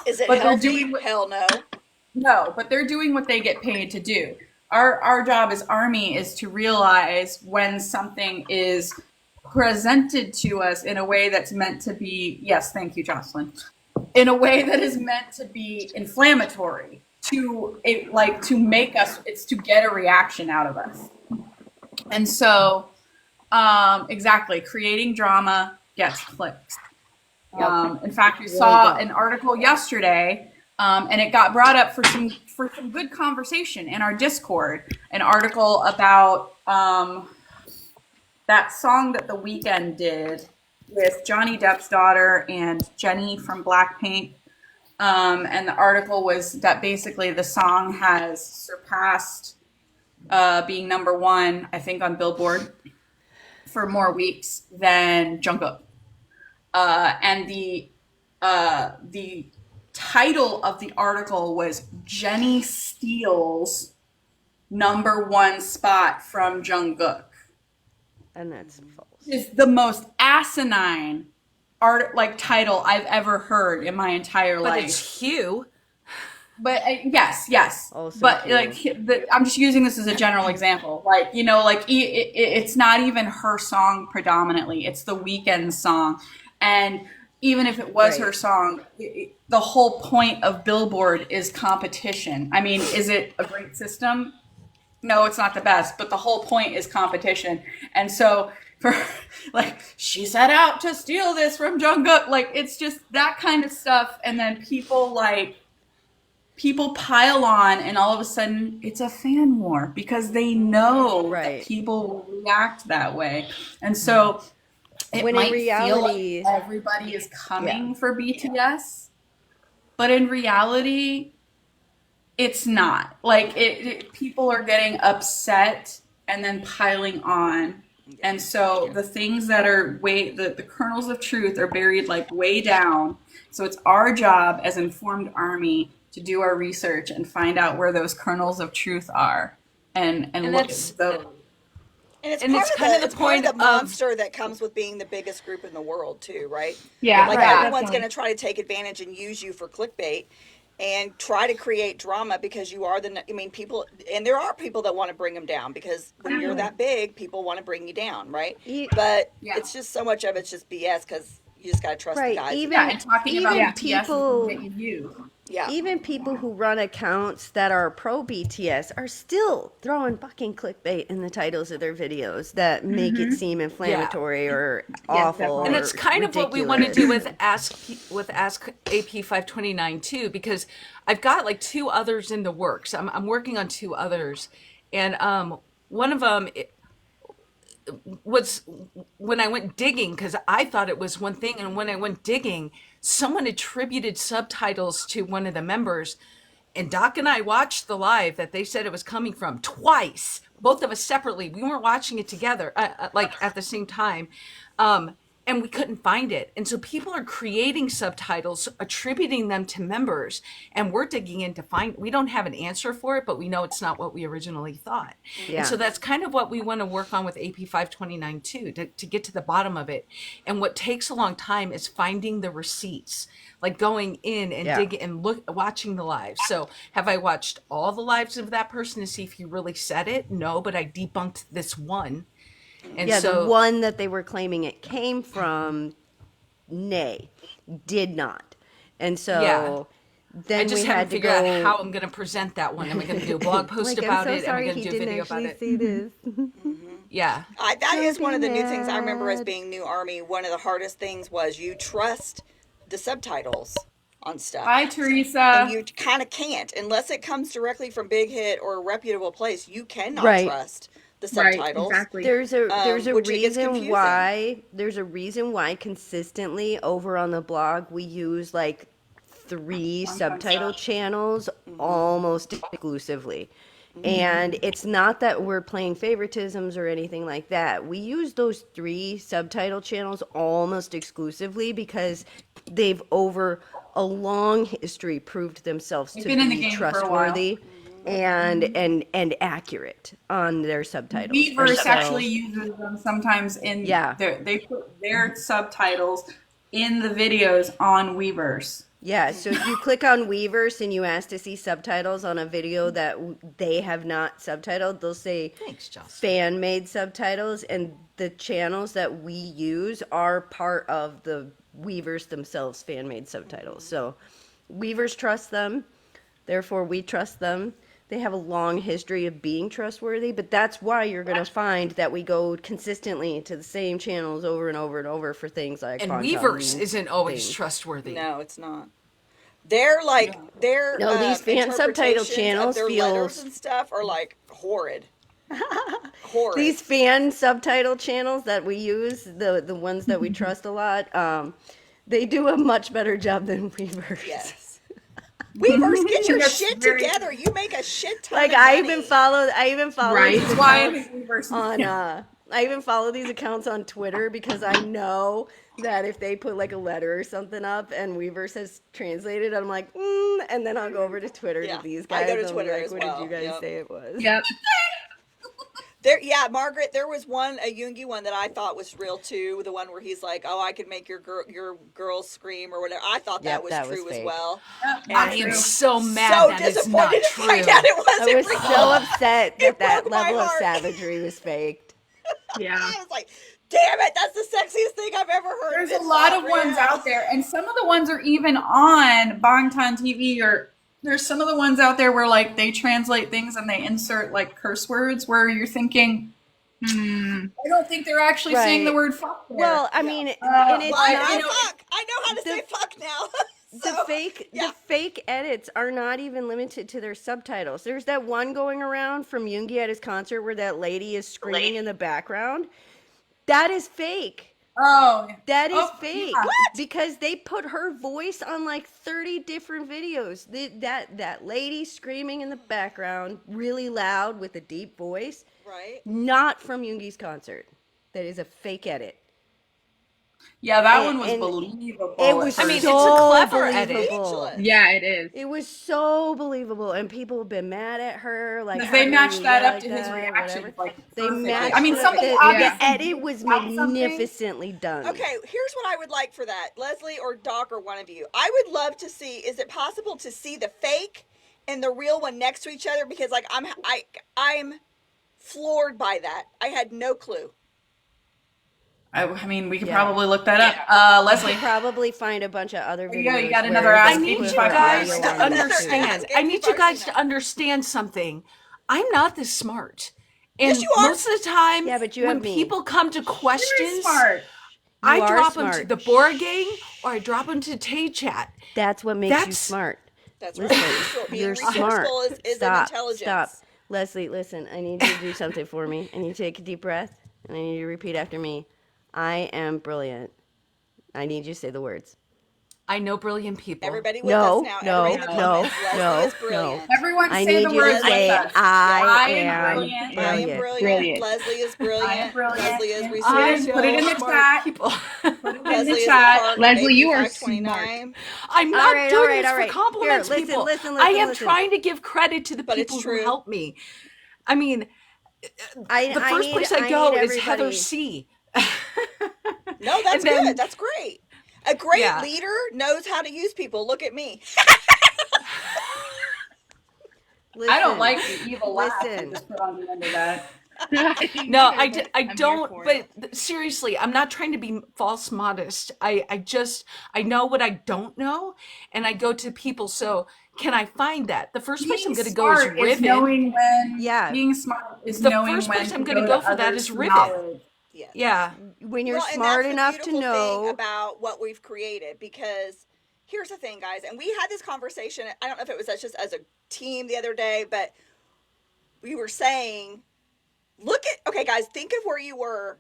Is it But they're healthy? doing what Hell no. no, but they're doing what they get paid to do. Our job as Army is to realize when something is presented to us in a way that's meant to be, yes, thank you, Jocelyn, in a way that is meant to be inflammatory, to make us, it's to get a reaction out of us. And so, exactly, creating drama gets clicks. Yep. In fact, we Really saw good. an article yesterday, and it got brought up for some good conversation in our Discord. An article about that song that The Weeknd did with Johnny Depp's daughter and Jenny from Blackpink. And the article was that basically the song has surpassed being number one, I think, on Billboard for more weeks than Jungkook. And the title of the article was Jenny steals number one spot from Jungkook. And that's false. Is the most asinine art like title I've ever heard in my entire But life. it's Hugh. But yes. Also But Hugh. like I'm just using this as a general example. Like like it's not even her song predominantly; it's the Weeknd's song. And even if it was her Right. song, the whole point of Billboard is competition. I mean, is it a great system? No, it's not the best, but the whole point is competition. And so for like she set out to steal this from Jungkook, like it's just that kind of stuff. And then people pile on, and all of a sudden it's a fan war because they know that Right. people will react that way. And so it When in might feel like reality, everybody is yeah. coming for BTS, but in reality, it's not. Like people are getting upset and then piling on. And so the things that are the kernels of truth are buried like way down. So it's our job as informed army to do our research and find out where those kernels of truth are and And look that's at those. And it's and part it's of kind of the the point of monster that comes with being the biggest group in the world too, right? Yeah, Like right. everyone's going definitely. to try to take advantage and use you for clickbait and try to create drama because you are I mean, people, and there are people that want to bring them down because when you're that big, people want to bring you down, right? E- But Yeah. it's just so much of it's just BS because you just got to trust the right. guys. Yeah, and talking about Even Yeah. BTS is going to get people you views. Yeah. even people who run accounts that are pro BTS are still throwing fucking clickbait in the titles of their videos that make it Mm-hmm. seem Yeah. inflammatory or Yes, awful And definitely. it's or kind of what we want to do ridiculous. with Ask AP 529 too, because I've got like two others in the works. I'm working on two others, and one of them was when I went digging because I thought it was one thing, and when I went digging, someone attributed subtitles to one of the members, and Doc and I watched the live that they said it was coming from twice, both of us separately. We weren't watching it together, like at the same time. Um, and we couldn't find it. And so people are creating subtitles, attributing them to members, and we're digging in to find. We don't have an answer for it, but we know it's not what we originally thought. And Yeah. so that's kind of what we want to work on with AP 529 too, to get to the bottom of it. And what takes a long time is finding the receipts, like going in and Yeah. digging and watching the lives. So have I watched all the lives of that person to see if he really said it? No, but I debunked this one. And Yeah, the so one that they were claiming it came from, nay, did not. And yeah, so I then we just haven't had to figured out go how I'm going to present that one. Am I going to do a blog post like, I'm about so it? Am I sorry going to he do a didn't video about actually it? see this. Yeah. That Don't is one be of the new things I remember as mad. being new army. One of the hardest things was you trust the subtitles on stuff. Hi, And Teresa. you kind of can't unless it comes directly from Big Hit or a reputable place. You cannot Right. trust the Right, subtitles, exactly. There's a which it gets reason confusing. why consistently over on the blog we use like three subtitle channels almost exclusively. And it's not that we're playing favoritisms or anything like that. We use those three subtitle channels almost exclusively because they've over a long history proved themselves They've to been in the be game for a while. trustworthy and accurate on their subtitles. And Weverse so actually uses them sometimes in yeah. they put their subtitles in the videos on Weverse. Yeah, so if you click on Weverse and you ask to see subtitles on a video that they have not subtitled, they'll say Thanks, Justin. fan made subtitles, and the channels that we use are part of the Weverse themselves fan made subtitles. So Weverse trust them, therefore we trust them. They have a long history of being trustworthy, but that's why you're going to find that we go consistently to the same channels over and over and over for things like And Bon Weverse Ton isn't always things. trustworthy. No, it's not. They're like their No, these fan subtitle interpretations of channels their letters feels and stuff are like horrid. Horrid. these fan subtitle channels that we use, the ones that we trust a lot, they do a much better job than Weverse. Yes. Weavers, get your That's shit very together. You make a shit ton Like of I money. even follow Right. these That's why I accounts think Weverse on I even follow these accounts on Twitter because I know that if they put like a letter or something up and Weverse has translated, I'm like, and then I'll go over to Twitter Yeah, to these I guys. go to I'm Twitter like, as what did well. you guys Yep. say it was? Yep. There, yeah, Margaret. There was one, a Yoongi one that I thought was real too. The one where he's like, "Oh, I could make your girls scream" or whatever. I thought that Yep, was that was true as fake. well, Yep, and not I am true. so mad so that is disappointed not to find out true. it I wasn't was so real. upset It that that broke my level of heart. savagery was faked. Yeah. I was like, "Damn it, that's the sexiest thing I've ever heard," and There's a it's lot not of ones real. out there, and some of the ones are even on Bangtan TV, or there's some of the ones out there where like they translate things and they insert like curse words where you're thinking, Hmm. I don't think they're actually saying the Right. word fuck there. Well, I Yeah. mean, and it's Well, I But you not know know, fuck. I know how to say the fuck now. the So fake yeah, the fake edits are not even limited to their subtitles. There's that one going around from Yoongi at his concert where that lady is screaming in the background. That is fake. oh, That is oh fake yeah, what? because they put her voice on like 30 different videos. That lady screaming in the background really loud with a deep voice, Right. not from Yoongi's concert. That is a fake edit. yeah, that And, one was and it believable at was I mean, first. it's a so clever edit. believable. Speechless. Yeah, it is. It was so believable, and people have been mad at her. Like, Because how they dare matched you that yell up like to his that? Whatever. reactions like They perfectly. I matched mean, it up. somebody The Yeah. obviously edit did was shout something. magnificently done. Okay, here's what I would like for that, Leslie or Doc or one of you. I would love to see. Is it possible to see the fake and the real one next to each other? Because like I'm floored by that. I had no clue. I mean, we could Yeah. probably look that up. You Leslie, could probably find a bunch of other there you go. You videos got where another they I Ask need put you AP her guys audio to on there Another too. understand. Ask I AP need you guys Varsina. to understand something. I'm not this smart. Yes, And you are. most of the time, Yeah, but you have when me. people come to very questions, smart. You I are drop them to smart. the Bora Gang or I drop them to Tay Chat. That's what makes you That's smart. That's right. Listen, Being you're smart. resourceful is an Stop. Stop. intelligence. Leslie, listen, I need you to do something for me. I need you to take a deep breath and I need you to repeat after me. I am brilliant. I need you to say the words. I know brilliant people. Everybody with us No, now. Everybody in no, the no, comments. Leslie no, is no. brilliant. Everyone I say need the you to words with say, Leslie, us. I I yes. am am brilliant. I am brilliant. brilliant. Brilliant. Leslie is I am brilliant. brilliant. Leslie is And I put it resourceful. in know the smart chat. people. Put it in Leslie the is a chat. part of Leslie, AP you are smart. 529. I'm All not right, all doing right, this all for right. Here, compliments, listen, people. listen, I listen, am listen. trying to give credit to the But it's people who true. help me. I mean, I, the I first need place I I need go is Heather everybody. C. No, that's And good. then, That's great. A great yeah. leader knows how to use people. Look at me. I don't Listen, like the evil laugh you listen. just put on the end of that. No, Neither, but I I'm here don't, for but it. seriously, I'm not trying to be false modest. I know what I don't know, and I go to people. So, can I find that? The first place I'm Being going to go is smart is Ribbon. knowing when Yeah, being smart is The knowing first when place to I'm going to go to go for that others is for Ribbon. knowledge. Yes. Yeah. when you're Well, and smart that's the enough to beautiful thing know. about what we've created because here's the thing, guys, and we had this conversation. I don't know if it was just as a team the other day, but we were saying, look at, okay, guys, think of where you were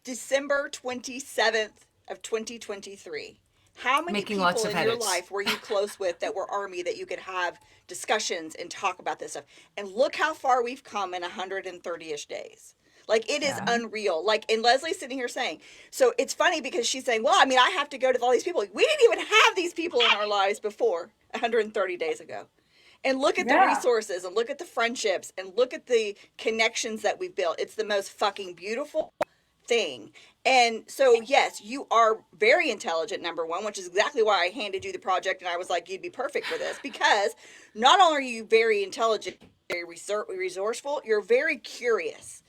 December 27th of 2023. How many Making lots people of in your edits. life were you close with that were Army that you could have discussions and talk about this stuff? And look how far we've come in 130-ish days. Like it is Yeah. unreal. Like, and Leslie's sitting here saying, so it's funny because she's saying, well, I mean, I have to go to all these people. We didn't even have these people in our lives before 130 days ago. And look at the Yeah. resources and look at the friendships and look at the connections that we've built. It's the most fucking beautiful thing. And so, yes, you are very intelligent, number one, which is exactly why I handed you the project. And I was like, you'd be perfect for this because not only are you very intelligent, very resourceful, you're very curious.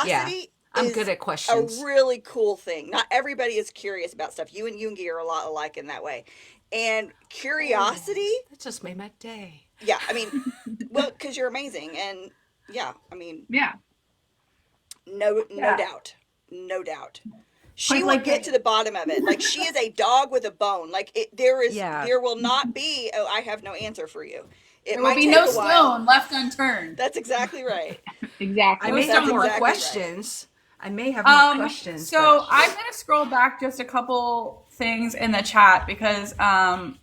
Yeah. Curiosity I'm good is at a questions. really cool thing. Not everybody is curious about stuff. You and Yoongi are a lot alike in that way. And curiosity, That just made my day. yeah, I mean, well, because you're amazing. And yeah, I mean, Yeah. no Yeah. doubt. No doubt. She Point will blank get period. to the bottom of it. Like she is a dog with a bone. Like Yeah. there will not be, oh, I have no answer for you. It There will might be take no a while. stone left unturned. That's exactly right. I Exactly. may That's have more exactly right. questions. I may have more questions. So but- I'm gonna scroll back just a couple things in the chat because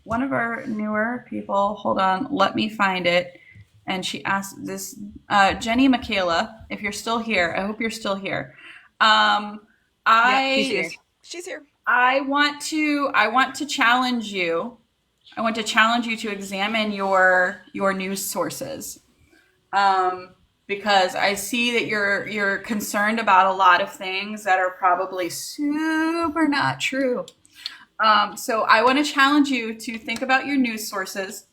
one of our newer people, hold on, let me find it. And she asked this, Jenny Michaela, if you're still here, I hope you're still here. Yeah, she's I here. She's here. I want to challenge you. I want to challenge you to examine your news sources, because I see that you're concerned about a lot of things that are probably super not true. So I want to challenge you to think about your news sources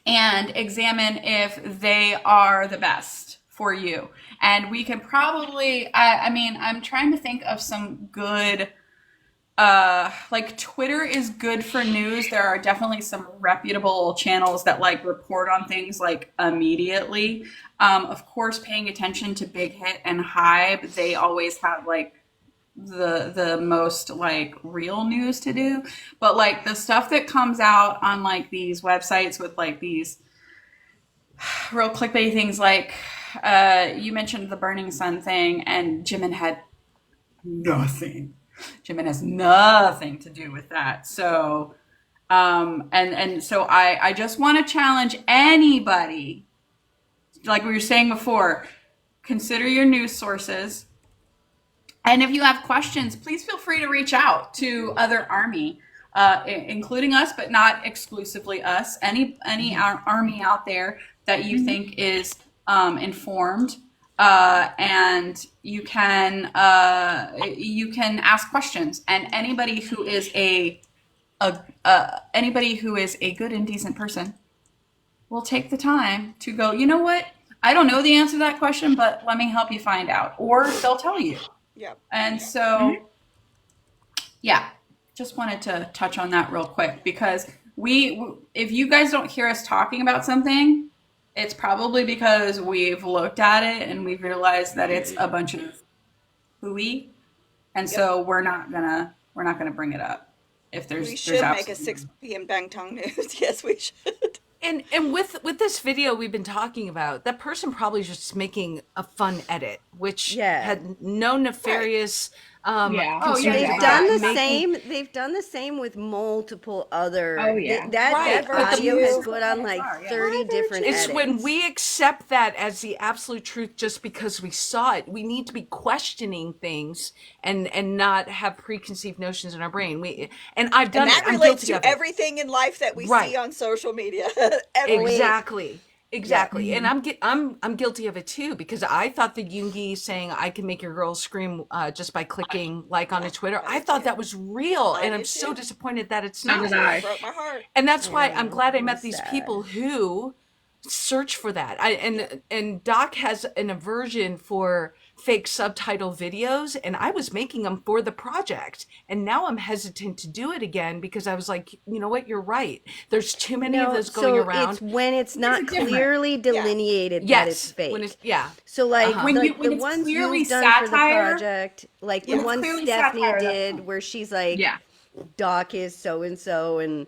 and examine if they are the best for you. And we can probably, I mean, I'm trying to think of some good, like Twitter is good for news. There are definitely some reputable channels that like report on things like immediately. Of course, paying attention to Big Hit and Hype, they always have like the most like real news to do, but like the stuff that comes out on like these websites with like these real clickbait things, like you mentioned the Burning Sun thing, and Jimin had nothing. Jimin has nothing to do with that. So and so I just want to challenge anybody, like we were saying before, consider your news sources. And if you have questions, please feel free to reach out to other Army, including us, but not exclusively us. Any Army out there that you think is informed, and you can ask questions. And anybody who is a good and decent person will take the time to go, you know what? I don't know the answer to that question, but let me help you find out. Or they'll tell you. Yeah. And so, yeah, just wanted to touch on that real quick, because if you guys don't hear us talking about something, it's probably because we've looked at it and we've realized that it's a bunch of hooey. And so we're not gonna bring it up if We there's should make a absolutely 6 p.m. Bangtong news. Yes, we should. And with this video we've been talking about, that person probably just making a fun edit, which Yeah. had no nefarious Yeah. Oh, yeah, They've yeah. done the making- same. They've done the same with multiple other. Oh, yeah. That Right, but the audio has views- put on like Yeah. 30 different It's edits. when we accept that as the absolute truth just because we saw it. We need to be questioning things and not have preconceived notions in our brain. And I've done And that it. I'm relates guilty to of it. everything in life that we Right. see on social media. Everything. Exactly. And I'm guilty of it too, because I thought the Yoongi saying I can make your girls scream just by clicking like on a Twitter, I thought that was real, I and I'm did so too. disappointed that it's So not. did I. It broke my heart. And that's why I'm know, glad I it met was these sad. people who search for that. And Doc has an aversion for fake subtitle videos, and I was making them for the project, and now I'm hesitant to do it again because I was like, you know what, you're right. There's too many of those going so around. it's when it's not different. clearly delineated that it's Yes, fake. when it's So like, Uh-huh. When like when the it's ones clearly you've done for the satire, project, like when the it's one clearly Stephanie satire, that's did fine. where she's like, Yeah. Doc is so and so, and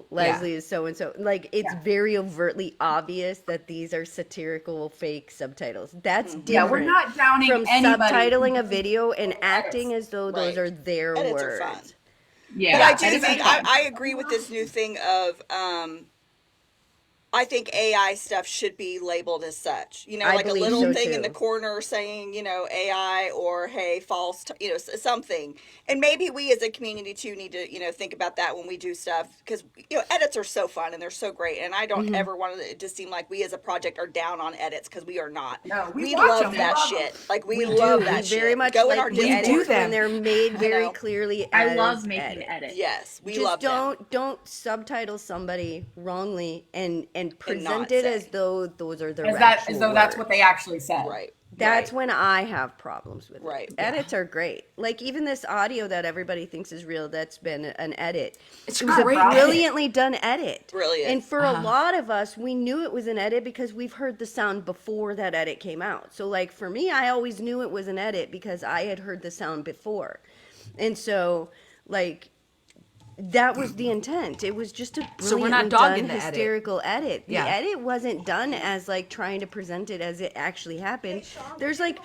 Leslie is so and so. Like it's very overtly obvious that these are satirical fake subtitles. That's different Yeah, we're not downing from anybody. subtitling a video and acting as though those Right. are their Edits words. are fun. Yeah. But I do Edits are think fun. I agree with this new thing of I think AI stuff should be labeled as such. I Like a believe little so thing in the too. corner saying, AI or hey, false, something. And maybe we as a community too need to, think about that when we do stuff because edits are so fun and they're so great. And I don't ever want it to seem like we as a project are down on edits because we are not. No, we We watch love them. We that love them. shit. Like we We love do. that We shit. very much Go in like our the Discord. edits them. when they're made very know. clearly I as love making edits. edits. Yes, we Just love them. don't subtitle somebody wrongly and present not it say. as though those are the As actual though that's what words. they actually said. Right. That's right. when I have problems with Right. it. Edits are great. Like even this audio that everybody thinks is real, that's been an edit. It's It was a great edit. brilliantly done edit. Brilliant. And for a lot of us, we knew it was an edit because we've heard the sound before that edit came out. So like for me, I always knew it was an edit because I had heard the sound before. And so like that was the intent. It was just a So we're brilliantly not dogging done the edit. hysterical edit. The Yeah. edit wasn't done as like trying to present it as it actually happened. There's like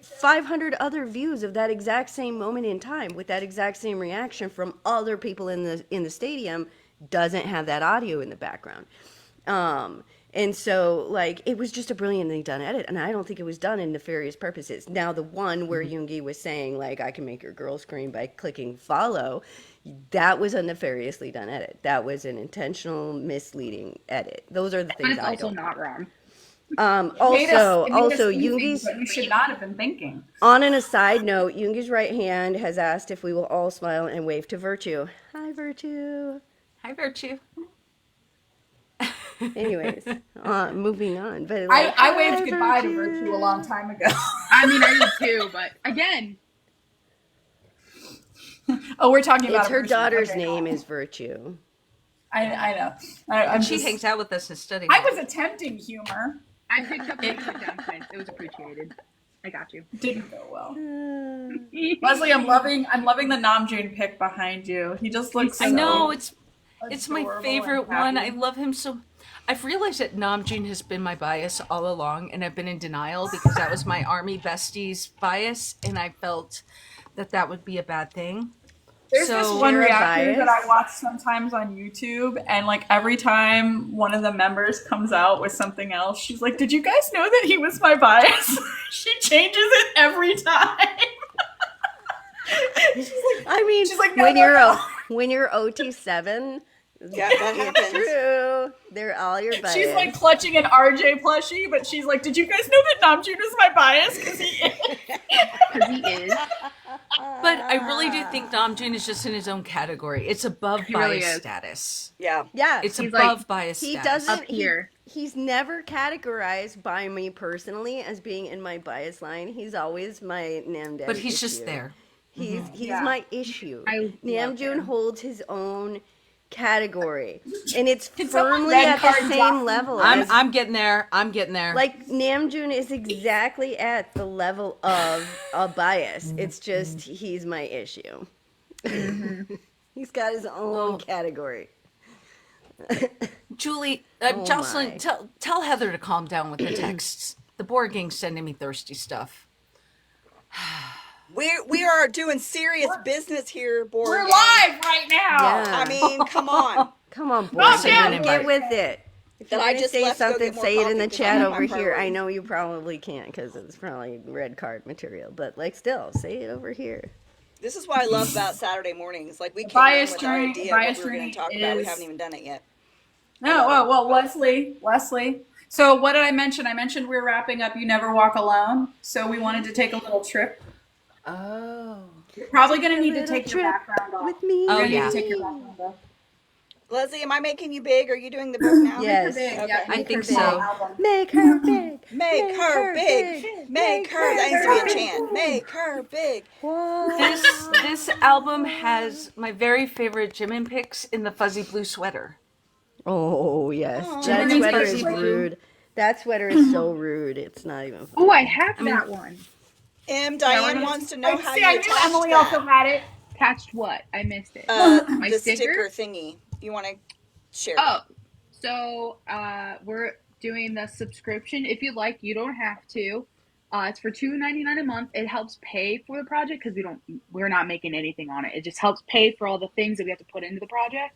500 other views of that exact same moment in time with that exact same reaction from other people in the stadium. Doesn't have that audio in the background. And so, like, it was just a brilliantly done edit, and I don't think it was done in nefarious purposes. Now, the one where Yoongi was saying, like, I can make your girl scream by clicking follow, that was a nefariously done edit. That was an intentional, misleading edit. Those are the But things it's I also don't. not wrong. Also, it made us do things Yoongi's, that we should not have been thinking. on an aside note, Yoongi's right hand has asked if we will all smile and wave to Virtue. Hi, Virtue. Hi, Virtue. Anyways, moving on. But like, I hi, waved goodbye to Virtue a long time ago. I mean, I did too, but again, Oh, we're talking about It's a her person. daughter's Okay. name is Virtue. I know. I'm She just, hangs out with us and studies. I was attempting humor. I picked up the adjustments. It was appreciated. I got you. Didn't go well. Leslie, I'm loving the Namjoon pic behind you. He just looks so I know it's my adorable favorite and one. I happy. love him so. I've realized that Namjoon has been my bias all along, and I've been in denial because that was my army besties bias, and I felt that that would be a bad thing. There's So- this one You're a reactor that I bias? watch sometimes on YouTube, and like every time one of the members comes out with something else, she's like, "Did you guys know that he was my bias?" She changes it every time. I mean, She's like, "No, when no, you're no." when you're OT7, Yeah, that happens. true. They're all your bias. She's like clutching an RJ plushie, but she's like, "Did you guys know that Namjoon is my bias?" Because he is. Because he is. But I really do think Namjoon is just in his own category. It's above He really bias is. status. Yeah. Yeah, It's He's above like- bias he status. doesn't. Up here. He's never categorized by me personally as being in my bias line. He's always my Namjoon. But he's just there. He's Yeah. my issue. I love Namjoon him. holds his own category, and it's Can someone firmly red at the card same Jocelyn? level. as, I'm getting there. I'm getting there. like Namjoon is exactly at the level of a bias. It's just he's my issue. He's got his own Well, category. Julie, Oh Jocelyn, my. tell Heather to calm down with the texts. The board gang's sending me thirsty stuff. We are doing serious business here, board. We're gang. live right now. Yeah. I mean, come on. Come on, boy, Not send an get invite. with it. If That you're I gonna just say left to go something, get more say it in the coffee 'cause chat I'm over my here. I priority. know you probably can't because it's probably red card material, but like still, say it over here. This is what I love about Saturday mornings. Like we came in Bias with our drink- idea of what bias we were going drink to talk about. We is- haven't even done it yet. No, well, Leslie. So what did I mention? I mentioned we're wrapping up You Never Walk Alone. So we wanted to take a little trip. Oh. You're probably going to need to little take your trip background off. with me. Oh, You're gonna need yeah. to take your background off. Leslie, am I making you big? Are you doing the book now? Yes. Big, Okay. yeah, I Make think her so. big. Make her big. Make her big. Make her. That needs to be a chant. Make her big. This album has my very favorite Jimin picks in the fuzzy blue sweater. Oh yes, Aw. that Jimin's sweater fuzzy is blue. rude. That sweater is so rude. It's not even. Oh, I have that one. Diane wants to know how See, you I knew attach Emily that. also had it. Attached what? I missed it. My The sticker? sticker thingy. You want to share? Oh, so we're doing the subscription. If you like, you don't have to. It's for $2.99 a month. It helps pay for the project because we're not making anything on it. It just helps pay for all the things that we have to put into the project.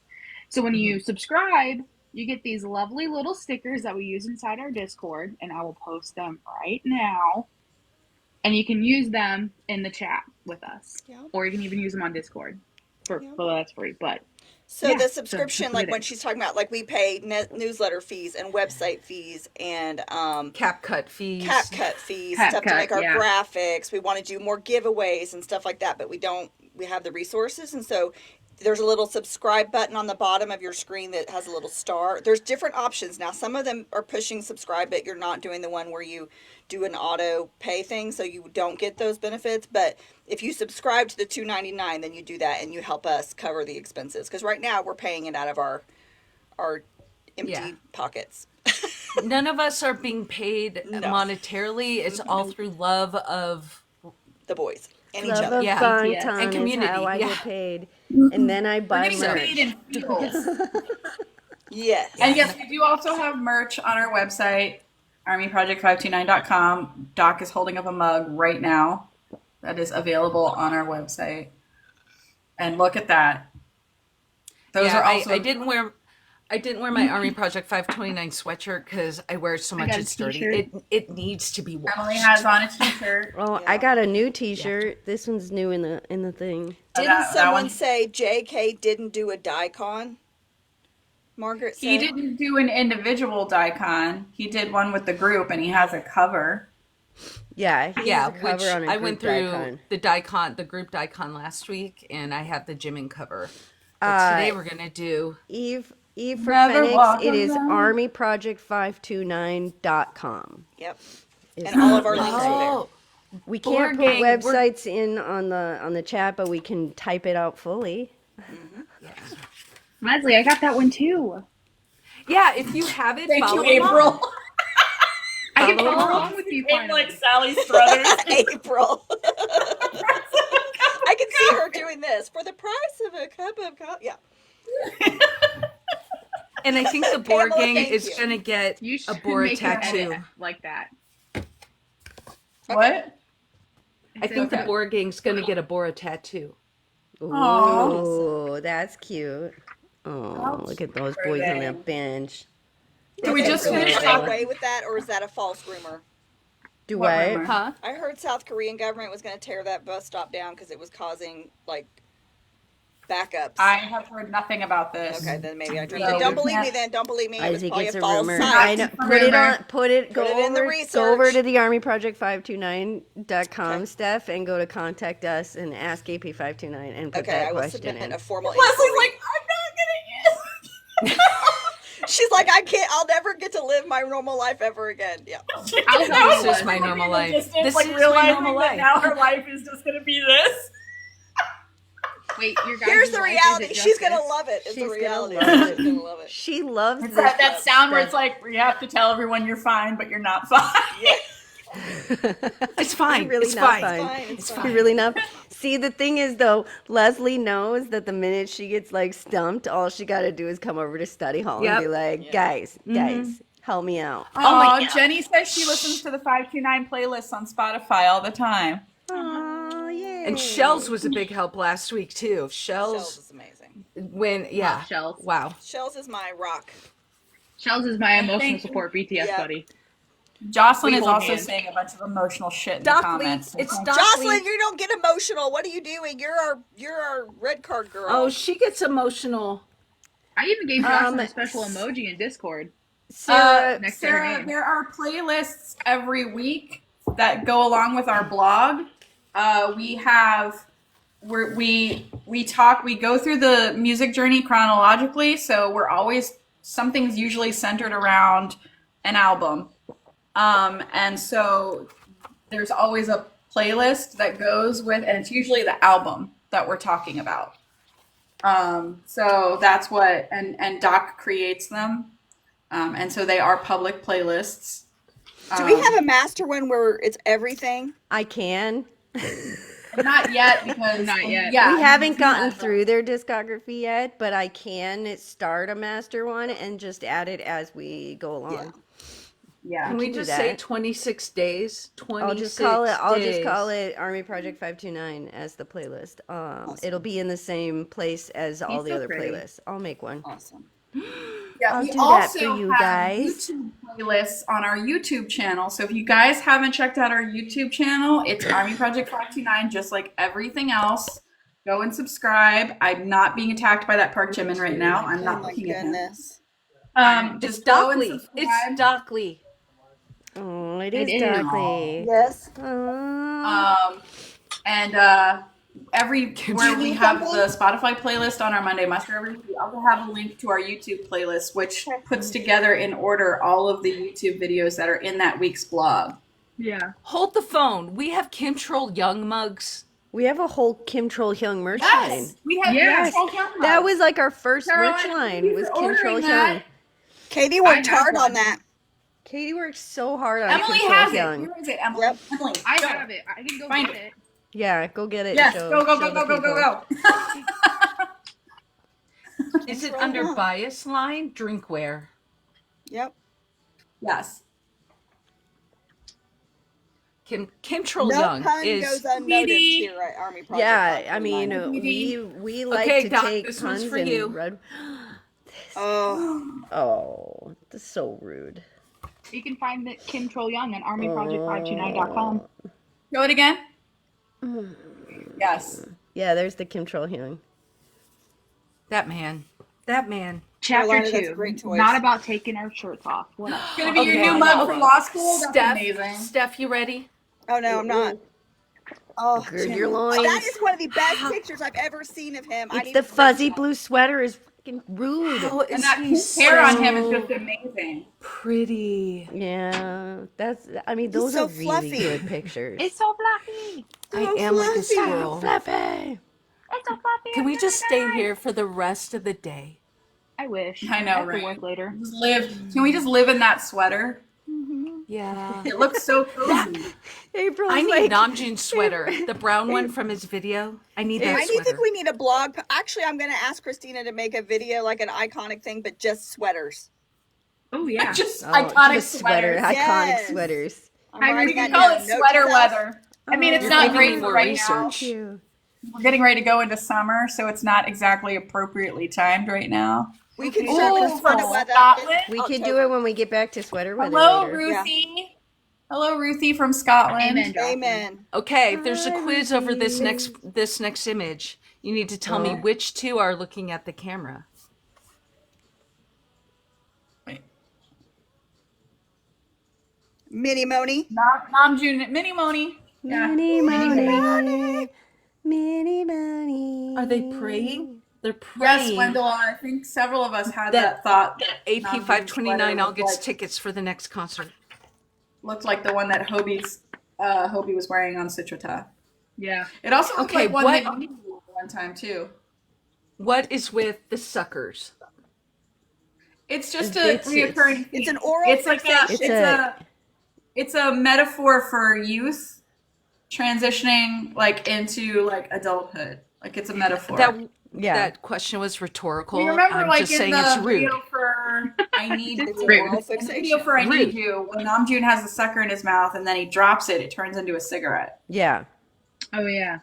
So when you subscribe, you get these lovely little stickers that we use inside our Discord, and I will post them right now. And you can use them in the chat with us, Yeah. or you can even use them on Discord. Well, that's free, but So Yeah, the so subscription, that's what like it when is. she's talking about, like we pay newsletter fees and website fees and Cap cut fees. cap cut fees, Cap stuff to cut, make our yeah. graphics. We want to do more giveaways and stuff like that, but we have the resources. And so there's a little subscribe button on the bottom of your screen that has a little star. There's different options now. Some of them are pushing subscribe, but you're not doing the one where you do an auto pay thing, so you don't get those benefits. But if you subscribe to the $2.99, then you do that and you help us cover the expenses. Because right now we're paying it out of our empty Yeah. pockets. None of us are being paid No. monetarily. It's all through love of The boys and each Love other. of Yeah. fun BTS. time And community, is how I yeah. get paid, and then I We're buy getting merch. paid in feels. Yes. And yes, we do also have merch on our website, armyproject529.com. Doc is holding up a mug right now that is available on our website. And look at that. Those yeah, are also I didn't wear my Army Project 529 sweatshirt because I wear it so much got a it's dirty. t-shirt. It needs to be washed. Emily has on a t-shirt. Well, Yeah. I got a new T-shirt. This one's new in the thing. Didn't that someone one- say JK didn't do a DICON? Margaret He said. didn't do an individual daikon. He did one with the group, and he has a cover. Yeah, he has Yeah, a cover which on a I group went through daikon. the group daikon last week, and I have the Jimin cover. But Uh, today we're gonna do. Eve for Never Phoenix, walk it is alone. armyproject529.com. Yep. Is And all the of our links are website. there. Oh, We can't Board put Gang. We're websites in on the chat, but we can type it out fully. Leslie, I got that one too. yeah. If you have it, Thank you, follow along. April. I can Follow follow along. along with you Ain't like finally. Sally Struthers. April. I can see her doing this for the price of a cup of coffee. Yeah. And I think the Board Pamela, Gang thank is you. gonna get You a should Bora make an tattoo. edit like that. What? I think the Okay. Board Gang's gonna get a Bora tattoo. Aw. Ooh, that's cute. Oh, look at those boys on that bench. Did we Okay, just so finish they talking? away with that, or is that a false rumor? Do What what? rumor? Huh? I heard South Korean government was going to tear that bus stop down because it was causing like backups. I have heard nothing about this. Okay, then maybe I dreamt So it. Don't we believe me can't- then. Don't believe me. It was Isaac, probably it's a a false rumor. site. I know. Not Put it rumor. on. Put it. Go Put it in the over. research. Go over to the armyproject529.com, Okay. Steph, and go to contact us and ask AP529 and put Okay, that I will question submit in. a formal Leslie's inquiry. like, I'm not gonna She's like, I can't. I'll never get to live my normal life ever again. Yeah. use. I'll That help was you, This is my like normal the life. distance, This like is my realizing normal that life. now her life is just gonna be this. Wait, your guys' Here's the life reality. isn't She's just gonna this? love it. It's She's the gonna reality. love She's it. gonna love it. She loves It's this. that sound where Steph. it's like you have to tell everyone you're fine, but you're not fine. Yeah. It's fine. You're really It's not fine. Fine. It's You're fine. really not. See, the thing is, though, Leslie knows that the minute she gets like stumped, all she got to do is come over to study hall and be Yep. like, Yeah. guys, help me out. Oh, Jenny says she listens to the 529 playlists on Spotify all the time. Oh, yay. And Shells was a big help last week too. Shells Shells is amazing. when yeah. Love Shells. Wow. Shells is my rock. Shells is my emotional think- support BTS yeah. buddy. Jocelyn We is hold also hands. saying a bunch of emotional shit in the Dockley, comments. it's Okay. Dockley. Jocelyn, you don't get emotional. What are you doing? You're our red card girl. Oh, she gets emotional. I even gave Jocelyn Um, a special emoji in Discord. Sarah, next to her Sarah, name. there are playlists every week that go along with our blog. We have we talk, we go through the music journey chronologically, so we're always something's usually centered around an album. And so there's always a playlist that goes with, and it's usually the album that we're talking about. So that's what, and Doc creates them. And so they are public playlists. Do we have a master one where it's everything? I can. Not yet because Not yet. Yeah, We haven't gotten through their discography yet, but I can start a master one and just add it as we go along. Yeah. Can we can do just say that. 26 days? 26 I'll just call days. it Army Project 529 as the playlist. It'll be in the same place as all the so other pretty. playlists. I'll make one. Awesome. Yeah, I'll we do that for also you have guys. YouTube playlists on our YouTube channel. So if you guys haven't checked out our YouTube channel, it's Army Project 529, just like everything else. Go and subscribe. I'm not being attacked by that Park Jimin right now. I'm Oh not my looking at him. goodness. It's Just go and Dockley. subscribe. It's Dockley. Oh, it It is is. Dockley. Yes. And everywhere we have the Spotify playlist on our Monday Muster every week, we also have a link to our YouTube playlist, which puts together in order all of the YouTube videos that are in that week's blog. Yeah. Hold the phone. We have Kim Troll Young mugs. We have a whole Kim Troll Hyung merch line. We have Yes. That was like our first Caroline, merch line thank you was for Kim ordering Troll that. Hyung. Katie I worked have hard one. on that. Katie worked so hard on Emily Kim has Troll it. Hyung. Where is it, Emily? Yep. Emily, I go. have it. I can go Find get it. it. Yeah, go get it. Yes, and go, show the go, people. go. Is it Troll under Young. bias line? Drinkware. Yep. Yes. Kim Troll No Young pun is goes unnoticed Speedy. here at Army Project. Yeah, I mean, 529. we like Okay, to Doc, take this one's puns for and you. red. Oh, Oh, that's so rude. You can find the Kim Troll Young on armyproject529.com. Go it again. Yes. Yeah, there's the Kim Troll Hyung. that man. That man. Chapter Carolina, that's a 2. great choice. Not about taking our shirts off. What else? Gonna be your Okay. new mug for law school? That's Steph, amazing. Steph, you ready? Oh no, I'm not. Oh, Gird Jim. your That loins. is one of the best pictures I've ever seen of him. I It's need the to fuzzy screenshot. blue sweater is fucking rude. How And is that he pink hair on him is so just amazing. pretty? Yeah, I mean, He's those so are really fluffy. good pictures. It's so fluffy. I So am like a fluffy. squirrel. Fluffy. It's so fluffy. Can I'm we gonna just stay die. here for the rest of the day? I wish. I know, have to right? work later. Just live. Can we just live in that sweater? Yeah. It looks so cozy. April's I like, need Namjoon's sweater, the brown one from his video. I need that I do sweater. think we need a blog. Actually, I'm going to ask Christina to make a video, like an iconic thing, but just sweaters. Oh yeah. Just oh, iconic just sweaters. iconic Yes. sweaters. I'm I writing We can that call down. it Note sweater to self. weather. I mean, it's You're not giving great me for more right research. now. We're getting ready to go into summer, so it's not exactly appropriately timed right now. We can Okay. start with Ooh, sweater from weather. Scotland. We can do it when we get back to sweater weather Hello, later. Ruthie. Hello, Ruthie from Scotland. Amen. Jocelyn. Amen. Okay, there's a Hi, quiz over Ruthie. this next image. You need to tell me which two are looking at the camera. Wait. Mini Moni. Namjoon, Mini Moni. Yeah. Mini money, mini money. Are they praying? They're praying. Yes, Wendell. I think several of us had That- that thought. AP Namjoon's 529 sweater all gets looked tickets for the next concert. looked like the one that Hobie was wearing on Citrata. Yeah. It also looked Okay, like one what- that you wore one time too. What is with the suckers? It's just a It's- reoccurring theme. It's an oral It's like fixation. it's a metaphor for youth transitioning like into like adulthood. Like it's a metaphor. That question was rhetorical. You remember I'm like just in saying the it's rude. video for I Need It's an You. oral In the video fixation. for I Rude. Need You, when Namjoon has a sucker in his mouth and then he drops it, it turns into a cigarette. Yeah, Oh yeah.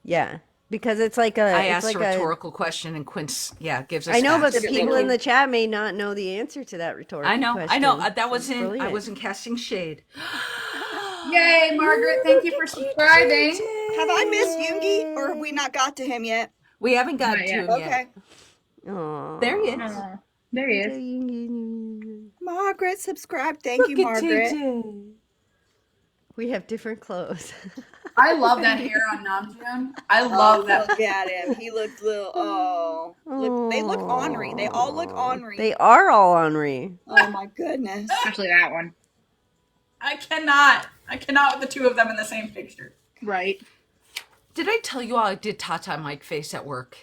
yeah. Because it's like a. I it's asked like a rhetorical question and Quince, gives us. I know, but facts. the people in the chat may not know the answer to that rhetorical I know. question. That So wasn't. I brilliant. wasn't casting shade. Yay, Margaret! Thank you for subscribing. Have I missed Yoongi, or have we not got to him yet? We haven't got Not to yet. him Okay. yet. Aw. There he is. Aw, there he is. Margaret, subscribe. Thank you, Look at Margaret. JJ. We have different clothes. I love that hair on Namjoon. I love that. Look at him. He looks little. Oh, look, they look ornery. They all look ornery. They are all ornery. Oh my goodness. Especially that one. I cannot with the two of them in the same picture. Right. Did I tell you all I did Tata Mike face at work?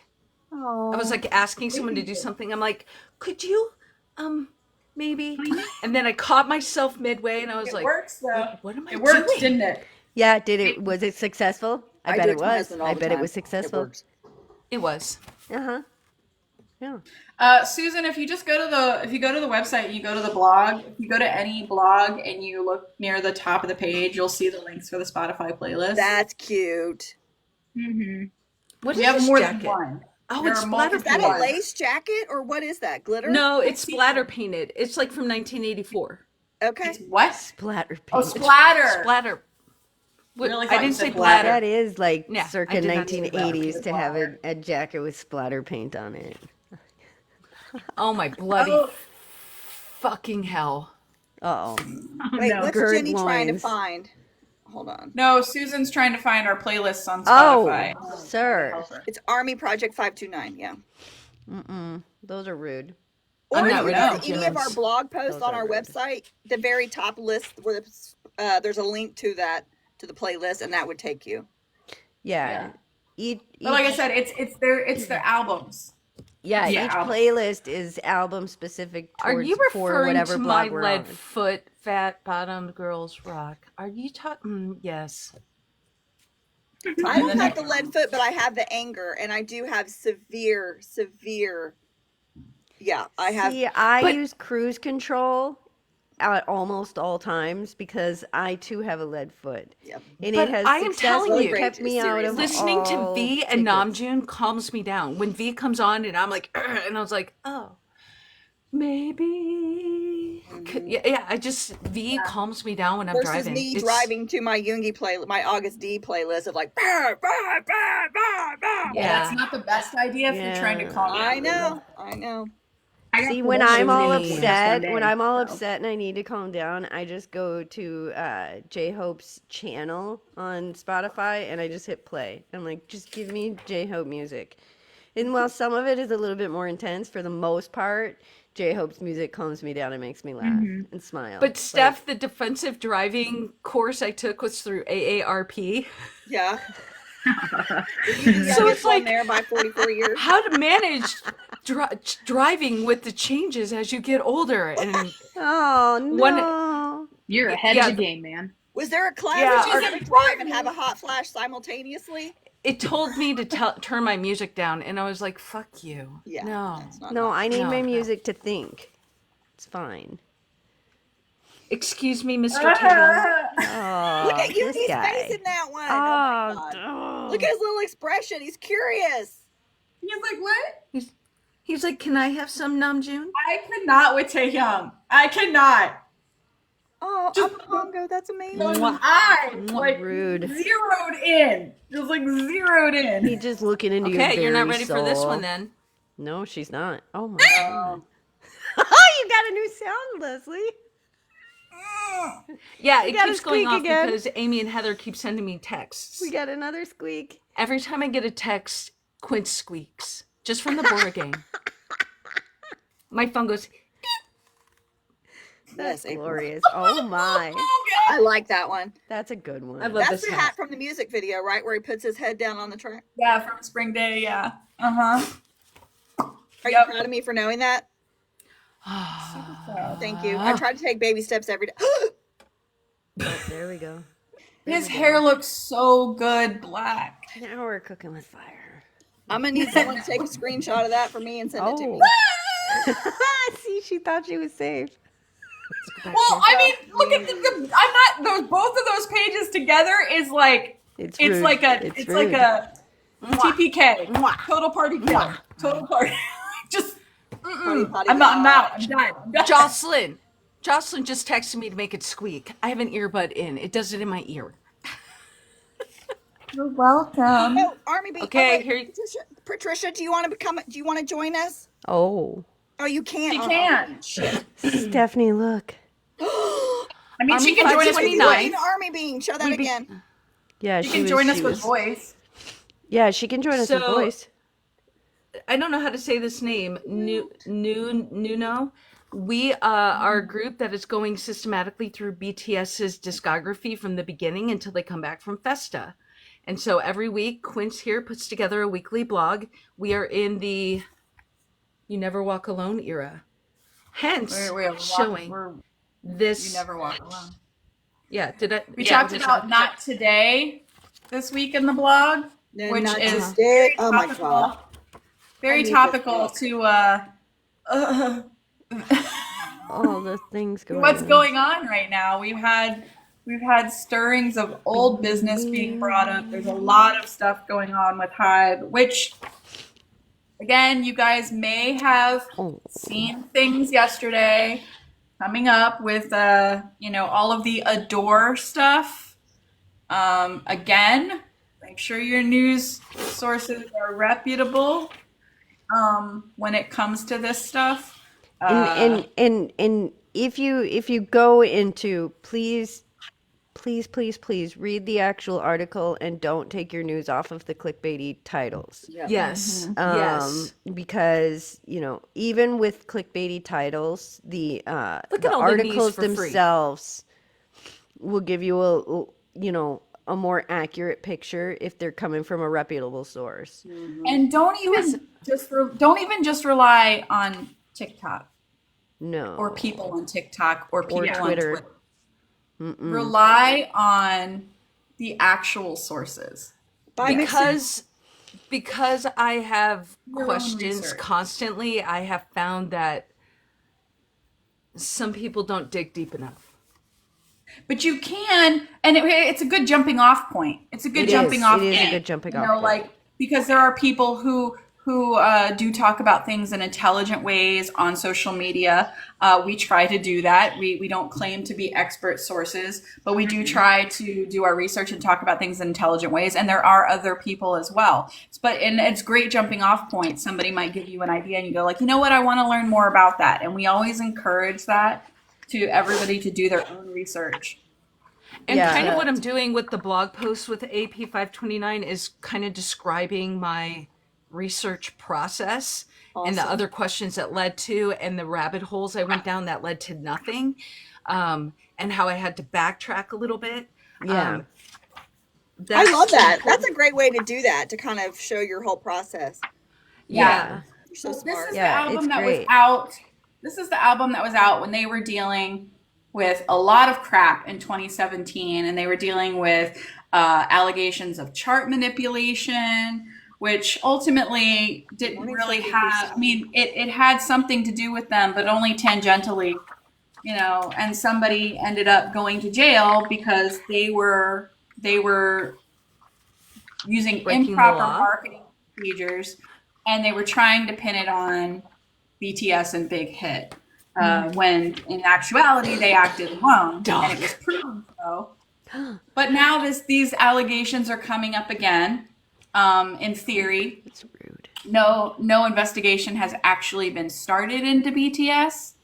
Oh. I was like asking someone to do something. I'm like, could you, maybe? And then I caught myself midway, and I was It like, works though. what am I It worked, doing? didn't it? Yeah, was it successful? I bet do it to my was. husband all I the bet it time. was successful. works. It was. Uh-huh. Yeah. Susan, if you go to the website, you go to the blog. If you go to any blog and you look near the top of the page, you'll see the links for the Spotify playlist. That's cute. Mm-hmm. What we is have this more jacket? than one. Oh, There it's are splatter Is that multiple a ones. lace jacket or what is that? Glitter? No, it's splatter painted. It's like from 1984. Okay. It's what? Splatter paint. Oh, splatter. Splatter. What- Really I thought you didn't said say bladder. bladder. That is like Yeah, circa I did not say 1980s to have bladder. a jacket with splatter paint on it. Oh my bloody Oh. fucking hell. Uh-oh. Wait, no. what's Gird Jenny trying to loins. find? Hold on. No, Susan's trying to find our playlists on Oh, Spotify. sir. It's Army Project 529. Yeah. Mm-mm. Those are rude. Or I'm if not you ready go for to any of our Jennings. blog posts Those on are our rude. website, the very top list where there's a link to the playlist, and that would take you. Yeah. But like I said, it's their albums. yeah, yeah, each album. playlist is album specific Are towards you for referring whatever to my blog we're lead on. foot, fat bottomed girls rock? Are you talking? Yes. I don't have the lead foot, but I have the anger, and I do have severe. Yeah, I have. See, I But- use cruise control at almost all times because I too have a lead foot. Yep. And But it has I am telling successfully you, kept me out of Listening to all V and tickets. Namjoon calms me down. When V comes on and I'm like, "Ugh," and I was like, oh, maybe. Yeah, I just, V calms me down when I'm Versus driving. me It's- driving to my my August D playlist of like. Bah, bah, bah, bah, bah. Yeah. That's not the best idea if you're trying to Yeah. calm down. I know. I I got See, when promoted I'm all in just one upset, when day. I'm all So. upset and I need to calm down, I just go to J-Hope's channel on Spotify and I just hit play. I'm like, just give me J-Hope music. And while some of it is a little bit more intense, for the most part, J-Hope's music calms me down and makes me laugh Hmm. and smile. But Like, Steph, the defensive driving course I took was through AARP. Yeah. Were you the So youngest it's one like there by 44 years? how to manage driving with the changes as you get older. And oh one, no. You're ahead of yeah, the game, man. Was there a class yeah, to learn how to drive and have a hot flash simultaneously? it told me to turn my music down, and I was like, "Fuck you, Yeah, no, that's not No, helpful. I need my no, no." music to think. It's fine. Excuse me, Mr. Tatum. Look Oh, at you, this he's guy. facing that one. Oh my Oh, God. Look at his little expression. He's curious. He's like, what? He's like, "Can I have some Namjoon?" I cannot with Taehyung. I cannot. Oh, Just I'm a Pongo. That's amazing. those Mwah. eyes, like Rude. zeroed in, just like zeroed in. He just looking into your Okay, very you're not ready for this soul. one then. No, she's not. Oh my god. You got a new sound, Leslie. Yeah, We it got a keeps going squeak off again. because Amy and Heather keep sending me texts. We got another squeak. Every time I get a text, Quince squeaks. Just from the board game. My phone goes, That's Yes, April. glorious. Oh my. I like that one. That's a good one. I love That's this the hat. hat from the music video, right? Where he puts his head down on the track. Yeah, from Spring Day. Yeah. Uh huh. Are you proud of me for knowing that? Thank you. I try to take baby steps every day. Oh, there we go. His hair looks so good black. Now we're cooking with fire. I'm gonna need someone to take a screenshot of that for me and send it to me. See, she thought she was safe. Well, I mean, look at I'm not those both of those pages together is like It's it's rude. like a It's it's like rude. a TPK total party kill total party. Just Potty, potty, I'm out. potty. I'm done. I'm done. Jocelyn just texted me to make it squeak. I have an earbud in. It does it in my ear. You're welcome. Oh, Army Bee. Okay, wait, here you- Patricia, do you want to become? Do you want to join us? Oh. Oh, you can't. She Oh, can. Shit. Stephanie, look. I mean, Army she can join us with 529. voice. Army Bean. Show that We'd be- again. Yeah, She can join us with was. voice. Yeah, she can join us with So- voice. I don't know how to say this name. Nuno. We are a group that is going systematically through BTS's discography from the beginning until they come back from Festa. And so every week, Quince here puts together a weekly blog. We are in the You Never Walk Alone era. Hence, showing this. You never walk alone. Yeah, did I? We yeah, talked about Not Today this week in the blog, No, which not is today. Oh my topical, God. very I need topical this to All the things going what's on. going on right now. We've had stirrings of old business being brought up. There's a lot of stuff going on with Hive, which again, you guys may have Oh. seen things yesterday coming up with all of the Adore stuff. Again, make sure your news sources are reputable when it comes to this stuff. And if you go into please read the actual article and don't take your news off of the clickbaity titles. Yes. Yes. Because even with clickbaity titles, the Look at the all the news articles for free. themselves will give you a more accurate picture if they're coming from a reputable source. And don't even just rely on TikTok No. or people on TikTok or people on Twitter. Twitter. Rely on the actual sources. Because I have Your own questions research. constantly, I have found that some people don't dig deep enough. But you can, and it's a good jumping off point. It's a good jumping off It is point. a good jumping You off know, point. like because there are people who who do talk about things in intelligent ways on social media. We try to do that. We don't claim to be expert sources, but we do try to do our research and talk about things in intelligent ways. And there are other people as well. And it's great jumping off point. Somebody might give you an idea and you go like, you know what, I want to learn more about that. And we always encourage that to everybody to do their own research. And Yeah. kind of what I'm doing with the blog post with AP 529 is kind of describing my research process and the Awesome. other questions that led to, and the rabbit holes I went down that led to nothing, and how I had to backtrack a little bit. Yeah. I love that. That's a great way to do that, to kind of show your whole process. Yeah. You're so This smart. is Yeah, the album it's that was great. out. This is the album that was out when they were dealing with a lot of crap in 2017, and they were dealing with allegations of chart manipulation, which ultimately didn't Morning, really Sophie. have. I mean, it had something to do with them, but only tangentially, you know. And somebody ended up going to jail because they were using Breaking the improper law. marketing procedures, and they were trying to pin it on BTS and Big Hit, when in actuality they acted alone, and it was proven so. But now these allegations are coming up again. In theory, It's rude. no investigation has actually been started into BTS.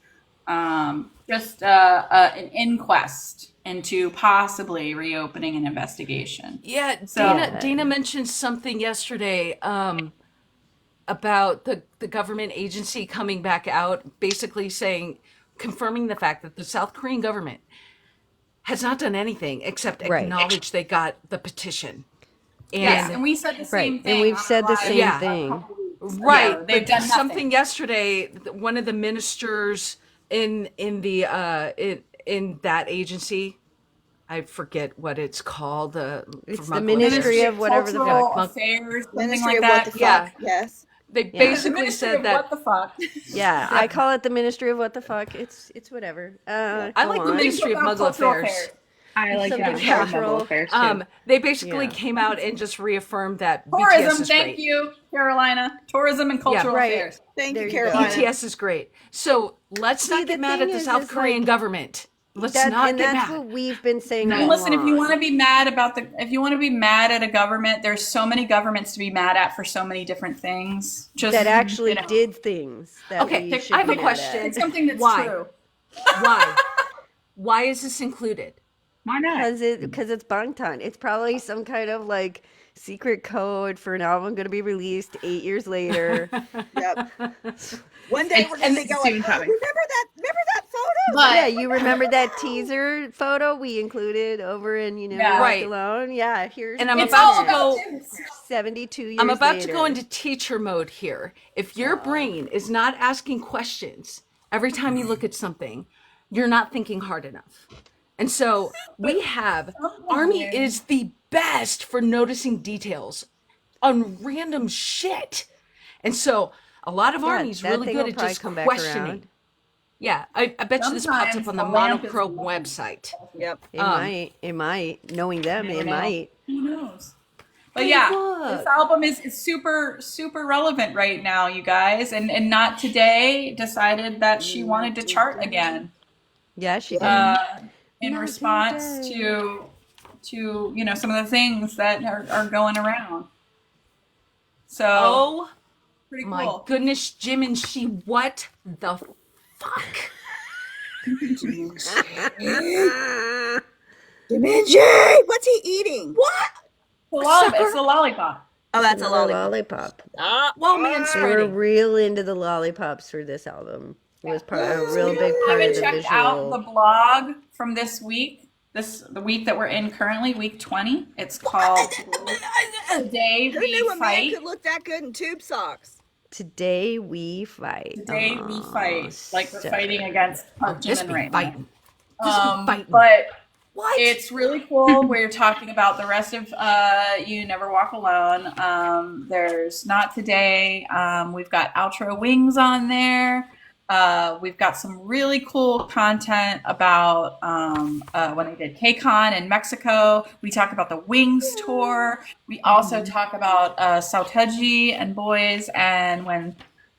Just an inquest into possibly reopening an investigation. Yeah, So- Dana mentioned something yesterday about the government agency coming back out, basically confirming the fact that the South Korean government has not done anything except Right. acknowledge they got the petition. And Yes, and we said the same Right. thing. And we've on said our the live same Yeah. thing. right, Yeah, they've but done nothing. something yesterday, one of the ministers in that agency, I forget what it's called. It's for the Muggle Ministry Affairs. of whatever the Cultural fuck. Affairs, something Ministry like of that. what the Yeah. fuck. Yes. They Yeah. The basically Ministry said of that. what the fuck. Yeah, I call it the Ministry of what the fuck. It's whatever. I Go like the on. Ministry of About Muggle cultural Affairs. I like Something that. Yeah. Cultural affairs too. They basically Yeah. came out and just reaffirmed that Tourism, BTS is thank great. you, Carolina. Tourism and cultural Right. affairs. Thank There you, you go. Carolina. BTS is great. So let's See, not the get mad thing at the is South Korean like, government. Let's not and get that's mad. what we've been saying all And listen, if you along. want to be mad if you want to be mad at a government, there's so many governments to be mad at for so many different things. Just that actually you know, did things that Okay, we should I have be a mad question. at. It's something that's Why? true. Why? Why is this included? Why not? Because it's Bangtan. It's probably some kind of like secret code for an album going to be released 8 years later. Yep. One day we're gonna be It's going. soon coming. Remember that photo? But Yeah, you remember that teaser photo we included over in Yeah. We Walk Right. Alone? Yeah, here's And I'm it's about all to go. about tips. 72 years I'm about later. to go into teacher mode here. If your brain is not asking questions every time you look at something, you're not thinking hard enough. And so we have Army is the best for noticing details on random shit. And so a lot of Army's that really thing good will at probably just come back questioning. around. Yeah, I bet you this pops up Sometimes on the a lamp is Monochrome light. website. Yep. It might. Knowing them, never it know. might. Who knows? But Hey, yeah, look. this album is super relevant right now, you guys. And Not Today decided that she wanted to chart again. Yeah, she did. In Not response today. to some of the things that are going around. So Oh pretty my cool. goodness, Jim and she, what the fuck? Dimension. What's he eating? What? It's the lollipop. Oh, that's a Another lollipop. lollipop. Well, man, They were spreading. real into the lollipops for this album. It was part a So real if big you part of haven't the checked visual. out the blog from this week, the week that we're in currently, week 20. It's called Today Who We knew a man Fight. could look that good in tube socks? Today we fight. Today we fight. Like we're so- fighting against Park This Jimin be right fighting. now. This be fighting. But What? it's really cool. We're talking about the rest of You Never Walk Alone. There's Not Today. We've got Outro Wings on there. We've got some really cool content about when I did KCON in Mexico. We talk about the Wings tour. We also talk about Sauteji and Boys, and when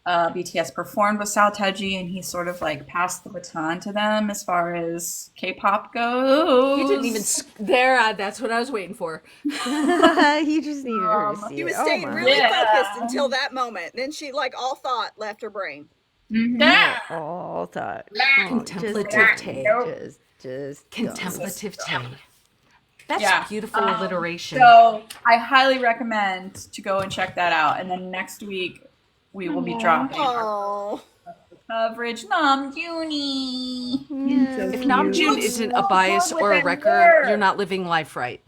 BTS performed with Sauteji, and he sort of like passed the baton to them as far as K-pop goes. You didn't even there. That's what I was waiting for. You just needed her to see She it. was Oh staying my. really Yeah. focused until that moment. Then she, like, all thought left her brain. Yeah. All thought. Contemplative Tay. Just Contemplative Tay. That's Yeah. beautiful alliteration. So I highly recommend to go and check that out. And then next week we will be dropping our Oh, coverage. Namjoon. If Namjoon isn't a bias or a wrecker, you're not living life right.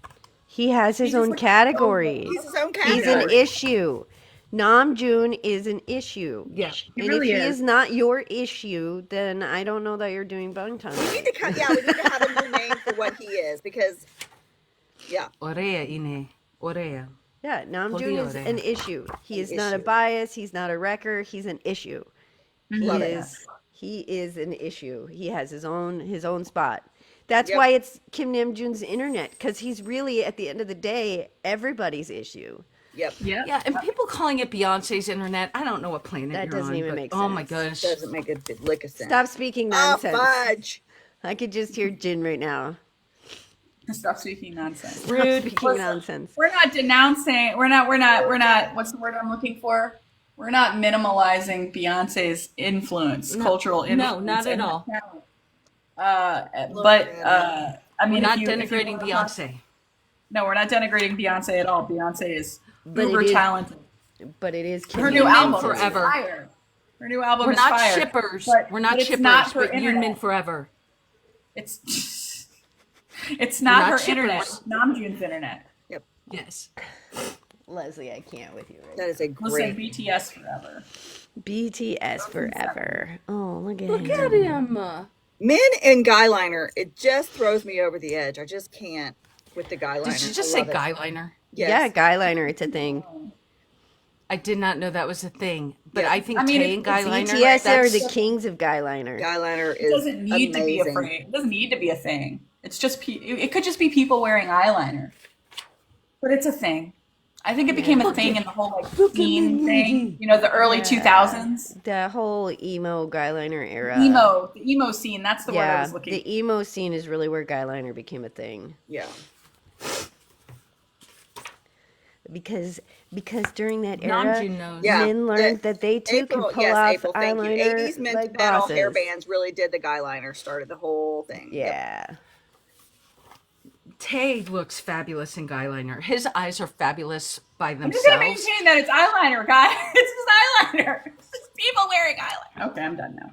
He has his own category. he's his own He's an category. issue. Namjoon is an issue. Yeah. And really if he is. is not your issue, then I don't know that you're doing Bangtan. We need to we need to have a new name for what he is, because, yeah. Orea ine. Orea. Yeah, Namjoon is an issue. He is not a issue. bias. He's not a wrecker. He's an issue. Love it. He is an issue. He has his own spot. That's Yep. why it's Kim Namjoon's internet, because he's really, at the end of the day, everybody's issue. Yep. Yep. Yeah, and people calling it Beyonce's internet. I don't know what planet That you're doesn't on, even but make oh my sense. gosh. Doesn't make a lick of sense. Stop speaking Oh, nonsense. fudge. I could just hear Jin right now. Stop speaking nonsense. Rude. Speaking nonsense. We're not denouncing. We're not. What's the word I'm looking for? We're not minimalizing Beyonce's influence, cultural influence. no, not at and her all. talent. I mean, We're not if you denigrating wanna talk- Beyonce. No, we're not denigrating Beyonce at all. Beyonce is But it uber is- talented. But it is Kim Her new Yoonmin album forever. is fire. Her new album We're is not fire. shippers. But- We're not but it's shippers, not her but internet. Yoonmin forever. It's it's not We're her not internet. shippers. Namjoon's internet. Yes. Leslie, I can't with you right That is a Listen, great. BTS forever. BTS forever. Oh, look at Look him. at him. Men in guy liner, it just throws me over the edge. I just can't with the guy liner. Did you just I say love it. guy liner? Yes. Yeah, guy liner, it's a thing. I did not know that was a thing, but Yeah. I think I mean, Tay and guy liner. BTS are that's- the kings of guy liner. Guy liner It is doesn't need to be amazing. afraid. It doesn't need to be a thing. It's just it could just be people wearing eyeliner, but it's a thing. I think it became a thing in the whole like teen thing. You know, the early 2000s. The whole emo guy liner era. The emo scene. That's the word I Yeah, was looking. the emo scene is really where guy liner became a thing. Yeah. Because during that era, Namjoon knows. Yeah. men learned that they too April, can pull yes, off April, thank you. eyeliner 80s men like metal bosses. hair bands really did the guy liner, started the whole thing. Yep. Yeah. Tay looks fabulous in guy liner. His eyes are fabulous by I'm just gonna themselves. maintain that it's eyeliner, guys. It's just eyeliner. It's just people wearing eyeliner. Okay, I'm done now.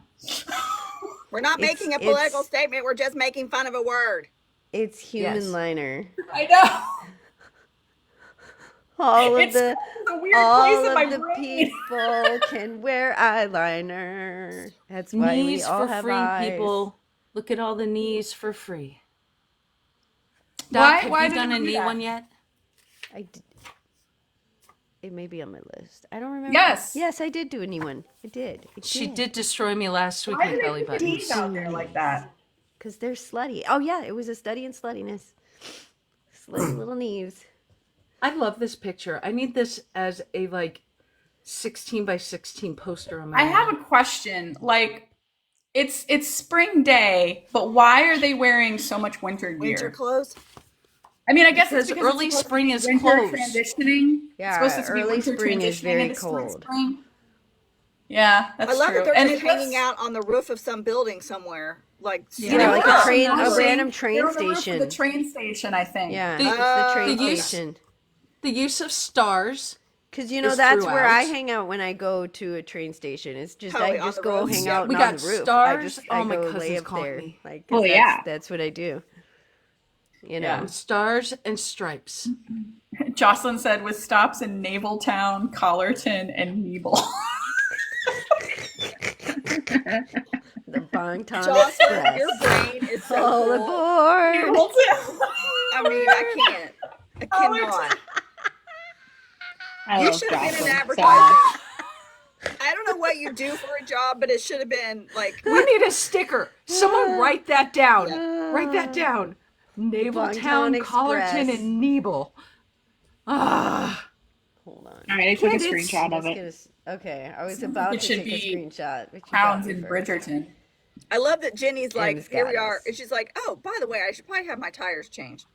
We're not It's- making a political it's- statement. We're just making fun of a word. It's human Yes. liner. I know. All of It's the a weird all place in my of the brain. people can wear eyeliner. That's why Knees we all for have free, eyes. people. Look at all the knees for free. Why- Doc, have why you did done we a do knee that? one yet? I did. It may be on my list. I don't remember. Yes. Yes, I did do a new one. I did. She did destroy me last week Why with do belly they put knees buttons. out there like that? Because they're slutty. Oh, yeah. It was a study in sluttiness. Slutty little knees. I love this picture. I need this as a like 16 by 16 poster on my I wall. have a question. Like, it's spring day, but why are they wearing so much winter gear? Winter clothes. I mean, I guess it's Because because early it's supposed to spring be is winter closed. transitioning. Yeah, It's supposed to be early winter spring is transitioning very into cold. spring. Yeah, that's I love true. that they're And just it does- hanging out on the roof of some building somewhere. Like, Yeah, like Yeah. a train, a Honestly, random train they're on the roof of station. The train station, I think. Yeah, The- it's the train the use- station. The use of stars. Because, you know, is that's where I throughout. hang out when I go to a train station. It's just, Totally, I on just the go roofs. hang Yeah. out We on got the roof. stars. I Oh, my go cousins lay up called there. me. Like, 'cause Oh, that's, yeah. that's what I do. You know. Yeah. Stars and stripes. Jocelyn said with stops in Navaltown, Collerton, and Nebel. The Bangtan Jocelyn, Express. your brain is so All cool. aboard. I mean, I can't. I cannot. I You love should have been in Jocelyn so advertising. much. I don't know what you do for a job, but it should have been like We need a sticker. Someone write that down. Yeah. Write that down. Bangtan Navaltown, Collarton, Express. and Nebel. Ah. Hold on. All right, I took a Candidates- screenshot of Let's it. get okay, I was Sounds about like it to should take a be screenshot. But you got Towns me in first. Bridgerton. I love that Jenny's like, it's here we got are. us. And she's like, oh, by the way, I should probably have my tires changed.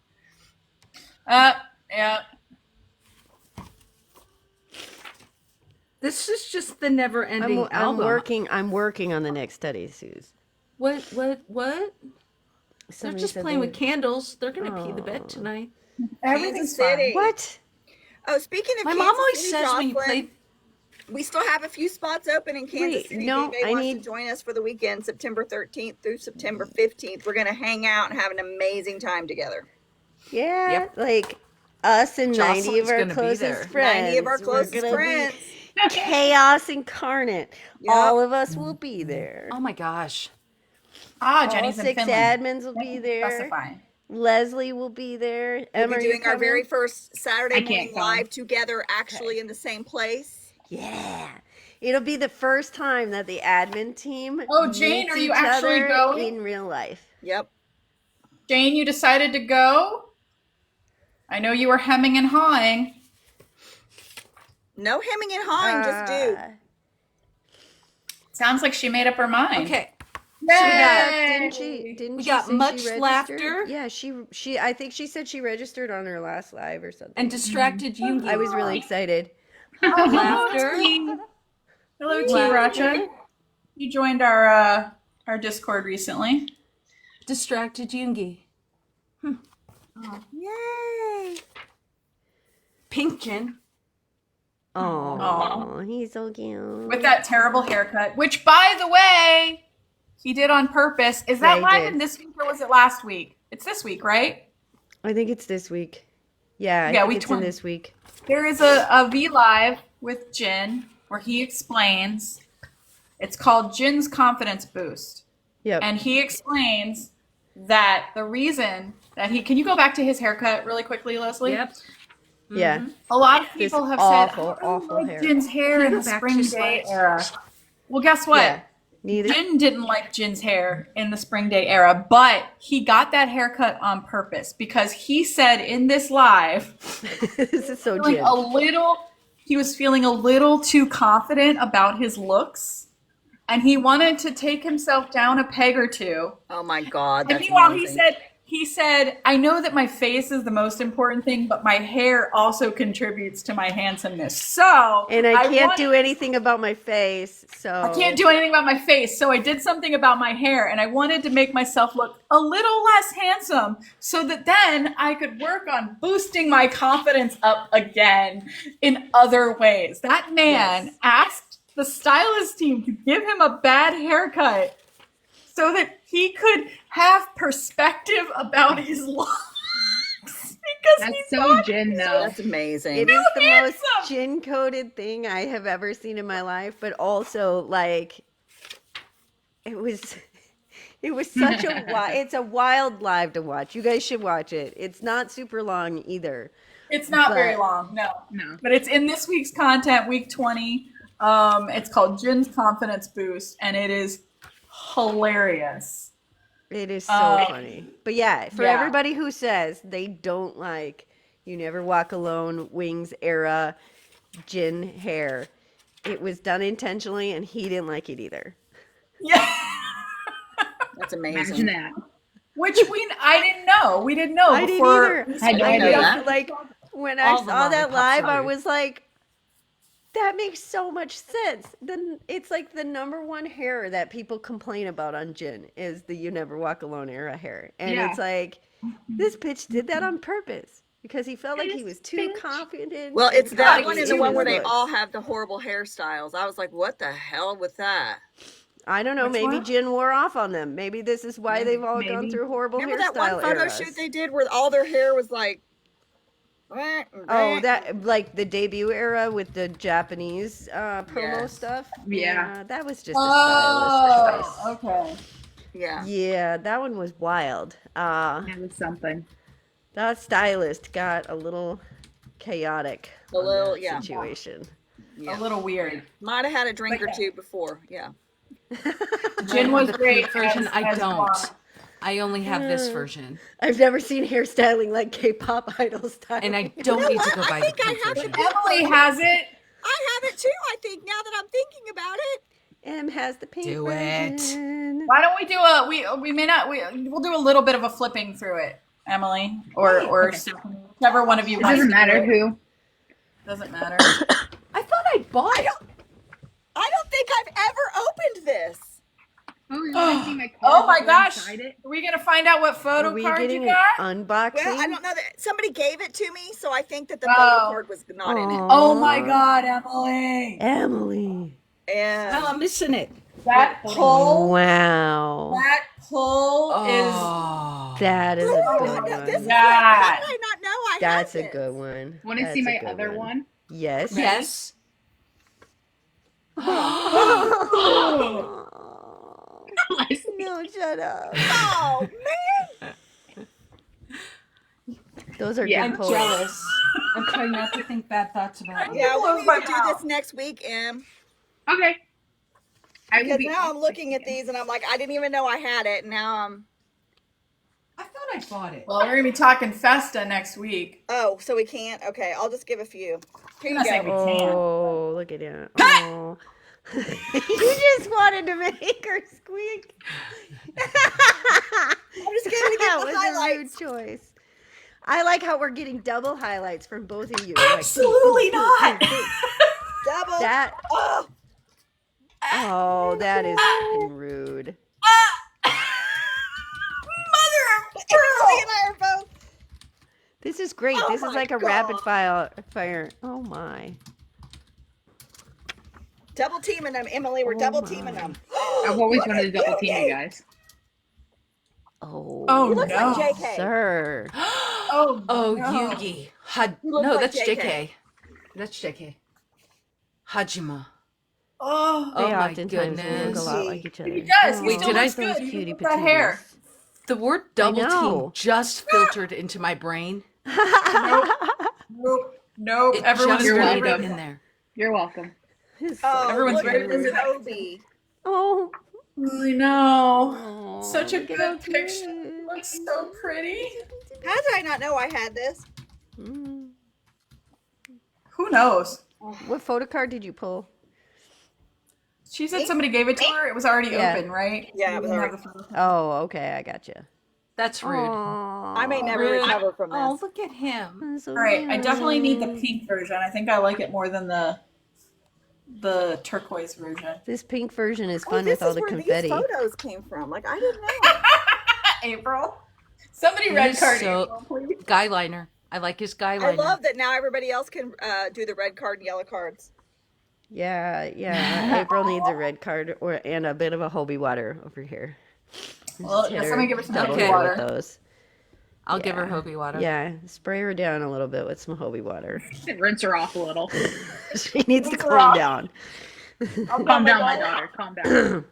Yeah. This is just the never-ending I'm album. working on the next study, Suze. What? They're Somebody just said playing they- with candles. They're gonna pee the bed Aw. tonight. Everything's Kansas City. fine. What? Oh, speaking of My Kansas mom always City, says when you Jocelyn, play. we still have a few spots open in Kansas Wait, City. no, If anybody I wants need- to join us for the weekend, September 13th through September 15th. We're going to hang out and have an amazing time together. Yeah, Yep. like us and 90 Jocelyn's of our gonna be closest there. friends. 90 of our We're closest gonna be friends. chaos incarnate. Yep. All of us will be there. Oh my gosh. Ah, All Jenny's in 6 Finland. admins will be there. Specify. Leslie will be there. We'll Emma, be are you doing our very coming? first Saturday I morning can't come. live together, actually in the same place. Yeah. It'll be the first time that the admin team Oh, Jane, meets are you each actually other going? in real life. Yep. Jane, you decided to go? I know you were hemming and hawing. No hemming and hawing, just do. Sounds like she made up her mind. Okay. Didn't Yay! she We say got she much registered? laughter. Yeah, she I think she said she registered on her last live or something. And distracted Yoongi. I was really excited. Laughter. Hello, T. Laughter. Racha. You joined our Discord recently. Distracted Yoongi. Yay. Pink Jin. Oh, he's so cute. With that terrible haircut, which, by the way, he did on purpose. Is that Yeah, he live did. in this week or was it last week? It's this week, right? I think it's this week. Yeah, I Yeah, think we it's in twin- this week. There is a V Live with Jin where he explains. It's called Jin's Confidence Boost. Yep. And he explains that the reason that he. Can you go back to his haircut really quickly, Leslie? Yep. Yeah. A lot of This people have awful, said, awful I like hair. Jin's hair in the Back to spring day slides. era. Well, guess what? Yeah. Neither. Jin didn't like Jin's hair in the spring day era, but he got that haircut on purpose because he said in this live, This is so feeling Jin. he was feeling a little too confident about his looks, and he wanted to take himself down a peg or two. Oh my God. And That's meanwhile, amazing. he said, I know that my face is the most important thing, but my hair also contributes to my handsomeness. So And I can't wanted- do anything about my face, so I can't do anything about my face, so I did something about my hair, and I wanted to make myself look a little less handsome so that then I could work on boosting my confidence up again in other ways. That man Yes. asked the stylist team to give him a bad haircut so that he could have perspective about his looks. Because That's he's so not Jin, though. That's amazing. It is the most handsome. gin-coated thing I have ever seen in my life, but also like it was such a it's a wild live to watch. You guys should watch it. It's not super long either. It's not very But- long, no. No. But it's in this week's content, week 20. It's called Jin's Confidence Boost, and it is hilarious. It is so Uh, funny. But yeah, for yeah. everybody who says they don't like You Never Walk Alone, Wings era, Jin hair, it was done intentionally and he didn't like it either. Yeah. That's Imagine amazing. that. Which I didn't know. We didn't know I didn't before. either. I had no I know idea. that. Like when I All the saw that lollipops live, I are- was like, that makes so much sense. Then it's like the number one hair that people complain about on Jin is the You Never Walk Alone era hair. And Yeah. it's like, this bitch did that on purpose because he felt like he was too bitch. confident. Well, and it's that cocky one and in the one his where they looks. all have the horrible hairstyles. I was like, what the hell with that? I don't know. Which Maybe one? Jin wore off on them. Maybe this is why they've all gone maybe. through horrible Remember that hairstyle one photo eras. shoot they did where all their hair was like. Oh, that like the debut era with the Japanese promo Yes. stuff. Yeah. That was just a stylist choice. okay. Yeah. Yeah, that one was wild. That was something. That stylist got a little chaotic. A on little, that yeah. situation. Yeah. a little weird. Might have had a drink But or yeah. two before. Yeah. Gin was The great pink version, I as don't. Mom. I only have this version. I've never seen hairstyling like K-pop idol style. And I You don't know need what? to go I buy the think I pink have the version. pink Emily version. has it. I have it too, I think, now that I'm thinking about it. Em has the pink Do it. version. Why don't we do we may not we'll do a little bit of a flipping through it, Emily, or Okay. Stephanie, whichever one of you It wants doesn't to do matter it. who. Doesn't matter. I thought I bought it. I don't think I've ever opened this. Oh, you want to see my cards? Oh my that were gosh. inside it? Are we gonna find out what Are photo we card getting you an got? unboxing? Well, I don't know that somebody gave it to me, so I think that the Oh. photo card was not in it. Oh my God, Emily. Emily. And I'm missing it. That pull Wow. is Oh. That is a oh good my God, one. this is God. how did I not know I That's had a this? good one. Want to That's see a my good other one? Yes. Yes. No, shut up. Oh man! Those are Yeah. good I'm pulls. jealous. I'm trying not to think bad thoughts about you. Yeah, we blows need my to do mouth. this next week, Em. Okay. I will Because be now off I'm looking at next weekend. these and I'm like, I didn't even know I had it. And now I'm. I thought I bought it. Well, we're gonna be talking Festa next week. Oh, so we can't? Okay, I'll just give a few. Here I'm you not saying go. we can't. Oh, look at it. Oh. You just wanted to make her squeak. I'm just giving That you the was a rude highlights. choice. I like how we're getting double highlights from both of you. Like, Absolutely not. Double. that. Oh, Oh, that is rude. Mother of Emily and I are both. This is great. Oh This is my like a rapid fire. Oh my. Double teaming them, Emily. We're Oh double my. teaming them. I've always Look wanted to at double team you Yugi. guys. Oh. Oh, He looks no. like JK. Sir. Oh, Oh, no. Yugi. look No, like that's JK. JK. That's JK. Hajima. Oh, They Oh my oftentimes will look a goodness. lot like each other. he does. He Wait, still did I- looks good. Those Even cutie with that hair. patooties. The word double know. team just filtered into my brain. Nope. Nope. It Everyone just is You're very made it welcome. in there. You're welcome. Oh, Everyone's look very at this rude. Obi. Oh. I know. Oh, Such a look at how good picture. cute. Looks so pretty. How did I not know I had this? Mm. Who knows? What photo card did you pull? She said somebody gave it to her. It was already Yeah. open, right? Yeah, it was We didn't already- have the photo. Oh, okay, I gotcha. That's rude. I may never Rude. recover from this. Oh, look at him. All right, I definitely need the pink version. I think I like it more than the turquoise version. This pink version is Oh, fun this with all is the where confetti. these photos came from. Like, I didn't know. April. Somebody He red is card so- April, please. Guy liner. I like his guy I liner. love that now everybody else can do the red card and yellow cards. Yeah. April needs a red card and a bit of a Hobie water over here. Well, Just hit somebody her give her some double Hobie hit water. with those. I'll give her Yeah. Hobie water. Yeah, spray her down a little bit with some Hobie water. Rinse her off a little. She needs to Rinse her calm off. down. Calm down, my daughter. Calm down.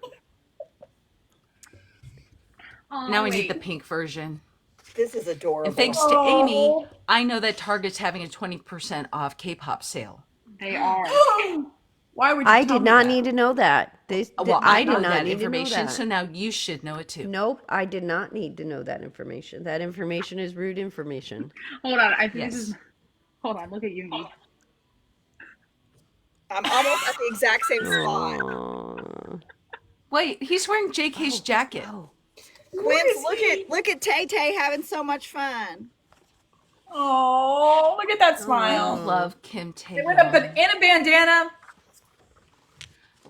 Oh, Now I need wait. the pink version. This is adorable. And thanks to Amy, I know that Target's having a 20% off K-pop sale. They are. Why would you I tell did me not that? need to know that. Well, I know did not that need to know information, that. so now you should know it too. Nope, I did not need to know that information. That information is rude information. Hold on. I think Yes. this is. Hold on. Look at Yoongi. I'm almost at the exact same spot. Aw. Wait, he's wearing JK's jacket. Oh, Quince, look at Tay Tay having so much fun. Oh, look at that I smile. love Kim They went up Tae-yeon. in a bandana.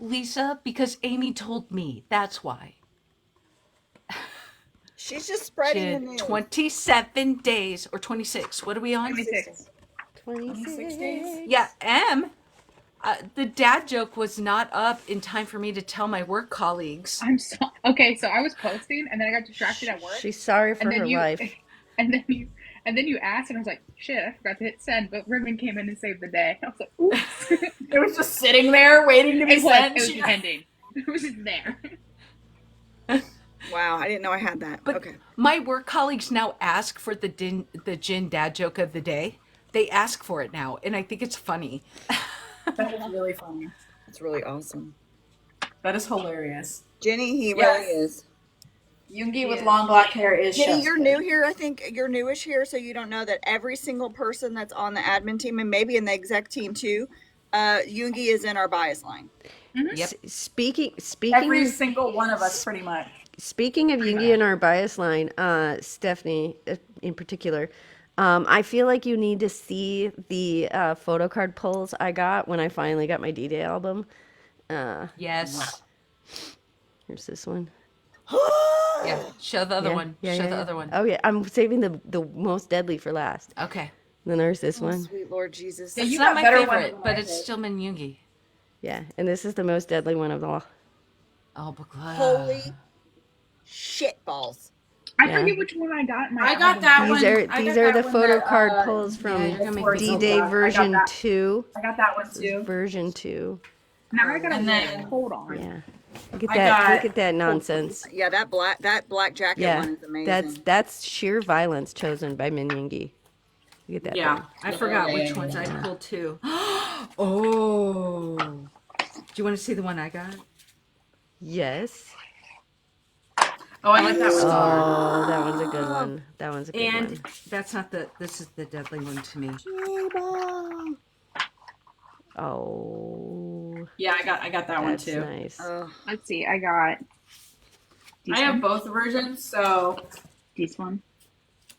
Lisa, because Amy told me. That's why. She's just spreading the She news. 27 days or 26. What are we on? 26. 26 days. Yeah, the dad joke was not up in time for me to tell my work colleagues. I'm so okay. So I was posting, and then I got distracted at work. She's sorry for and then her you, life. and then you asked, and I was like, shit, I forgot to hit send. But Ribbon came in and saved the day. I was like, oops. It was just sitting there waiting to be It was sent. just pending. It was just there. Wow, I didn't know I had that. But Okay. my work colleagues now ask for the Jin dad joke of the day. They ask for it now, and I think it's funny. That is really funny. That's really awesome. That is hilarious. Jenny, he Yes. really is. Yoongi with long black hair is Jenny, chef's you're kiss. new here. I think you're newish here, so you don't know that every single person that's on the admin team and maybe in the exec team too, Yoongi is in our bias line. Yep. Speaking Every single one of us, pretty much. Speaking of Yoongi in our bias line, Stephanie in particular, I feel like you need to see the photo card pulls I got when I finally got my D-Day album. Yes. Here's this one. Yeah. Show the other one. Show the other one. Oh yeah, I'm saving the most deadly for last. Okay. Then there's this one. Sweet Lord Jesus. Yeah, It's you not got my better ones favorite, than but I it's did. still Min Yoongi. Yeah, and this is the most deadly one of all. Oh, but Holy shit balls. I Yeah. forget which one I got. I got that These one. are I these got are that the one photo that, card pulls from you're gonna make me so D-Day glad. version 2. I got that one This is too. version 2. Now I gotta And then- hold on. Yeah. Look at I that. got- Look at that nonsense. Yeah, that black jacket Yeah. one is amazing. That's sheer violence chosen by Min Yoongi. Look at that Yeah. thing. I forgot which ones I pulled too. Oh. Do you want to see the one I got? Yes. Oh, I like that one. Oh, that one's a good one. That one's a good And one. that's not this is the deadly one to me. Oh, Yeah, I got that one that's too. nice. Let's see. I got I have both versions, so this one.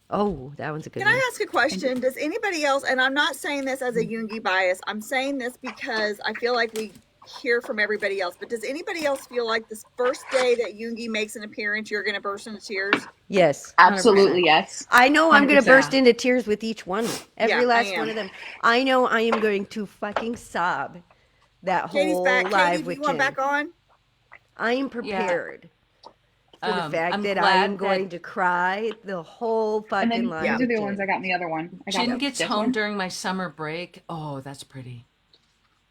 Oh, that one's a good Can one. I ask a question? Does anybody else, and I'm not saying this as a Yoongi bias, I'm saying this because I feel like we hear from everybody else, but does anybody else feel like this first day that Yoongi makes an appearance, you're going to burst into tears? Yes, 100%. Absolutely, yes. I know I'm going to 100%. burst into tears with each one. Every Yeah, I last am. one of them. I know I am going to fucking sob that Katie's whole back. live Katie, do with you want Jen. back on? I am prepared for the fact I'm that I glad am going that to cry the whole And fucking then live these are with the Jen. ones I got in the other one. I got Jin gets this home one. during my summer break. Oh, that's pretty.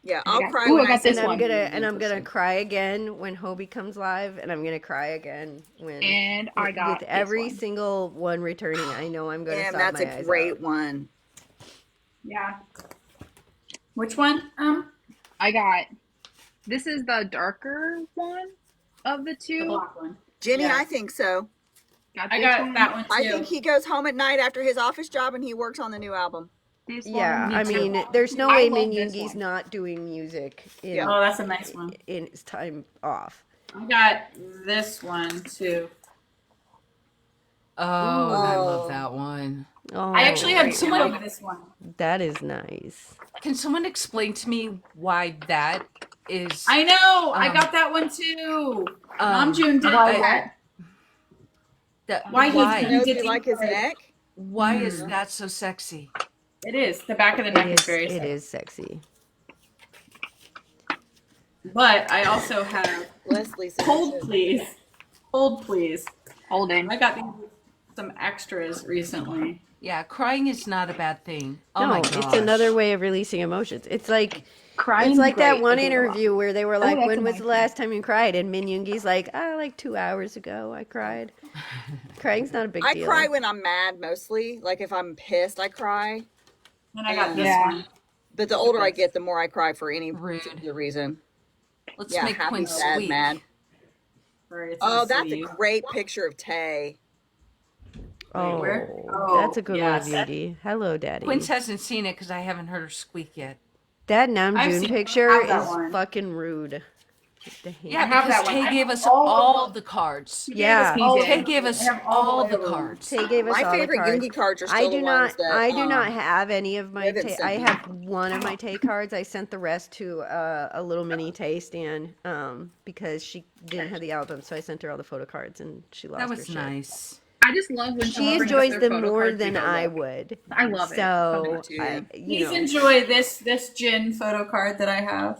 Yeah, I I'll got- cry ooh, when I got see this And one. I'm gonna cry again when Hobie comes live, and I'm gonna cry again when And I got with this every one. single one returning. I know I'm gonna And sob that's my a eyes great out. one. Yeah. Which one? I got. This is the darker one of the The two. black one. Jenny, Yeah. I think so. Got I this got one. that one too. I think he goes home at night after his office job and he works on the new album. This Yeah, one. I Me too. mean, there's no I way love Min this Yoongi's one. not doing music in Yeah. Oh, that's a nice one. in his time off. I got this one too. Oh, I Oh. love that one. Oh, I actually had Great. two of this one. that is nice. Can someone explain to me why that is? I know. I Um, got that one too. Namjoon did why- that. that, Why he You know, did you like his neck? Why is that so sexy? It is. The back of the neck is very It sexy. is sexy. But I also have Leslie said hold it should. please. Hold please. Holding. I got these some extras recently. Yeah, crying is not a bad thing. Oh No, my it's gosh. another way of releasing emotions. It's like Crying. it's like that great. one I do it a lot. interview where they were like, that's "When a was nice the last time you cried?" And Min Yoongi's like, "Ah, like 2 hours ago, I cried." Crying's not a big I deal. cry when I'm mad mostly. Like if I'm pissed, I cry. Then I got this Yeah. one. But the older I get, the more I cry for any Rude. particular reason. Let's Yeah, make happy, Quinn sad, sweet. mad. Sorry, it's Oh, on that's a sleeve. great picture of Tay. Oh, where? Oh, that's a good yes. one, Yoongi. Hello, Daddy. Quince hasn't seen it because I haven't heard her squeak yet. That I've Namjoon seen- picture I have that is one. fucking rude. The hand. Yeah, I have because that one. Tay I gave have us all all of the cards. Yeah. He Oh, did. Tay gave us I have all all the the other ones. cards. Tay gave us My all favorite the cards. Yoongi cards are still I do the not. ones that I do not have any of my. Vivian Tay, sent I me. have one of my Tay cards. I sent the rest to a little mini Tay stan because she didn't have the album, so I sent her all the photo cards and she lost That her was shit. nice. I just love when She someone brings up enjoys their them photo more cards, we than go, I "Look." would. I love it. So too. I, you Please know, enjoy this Jin photo card that I have.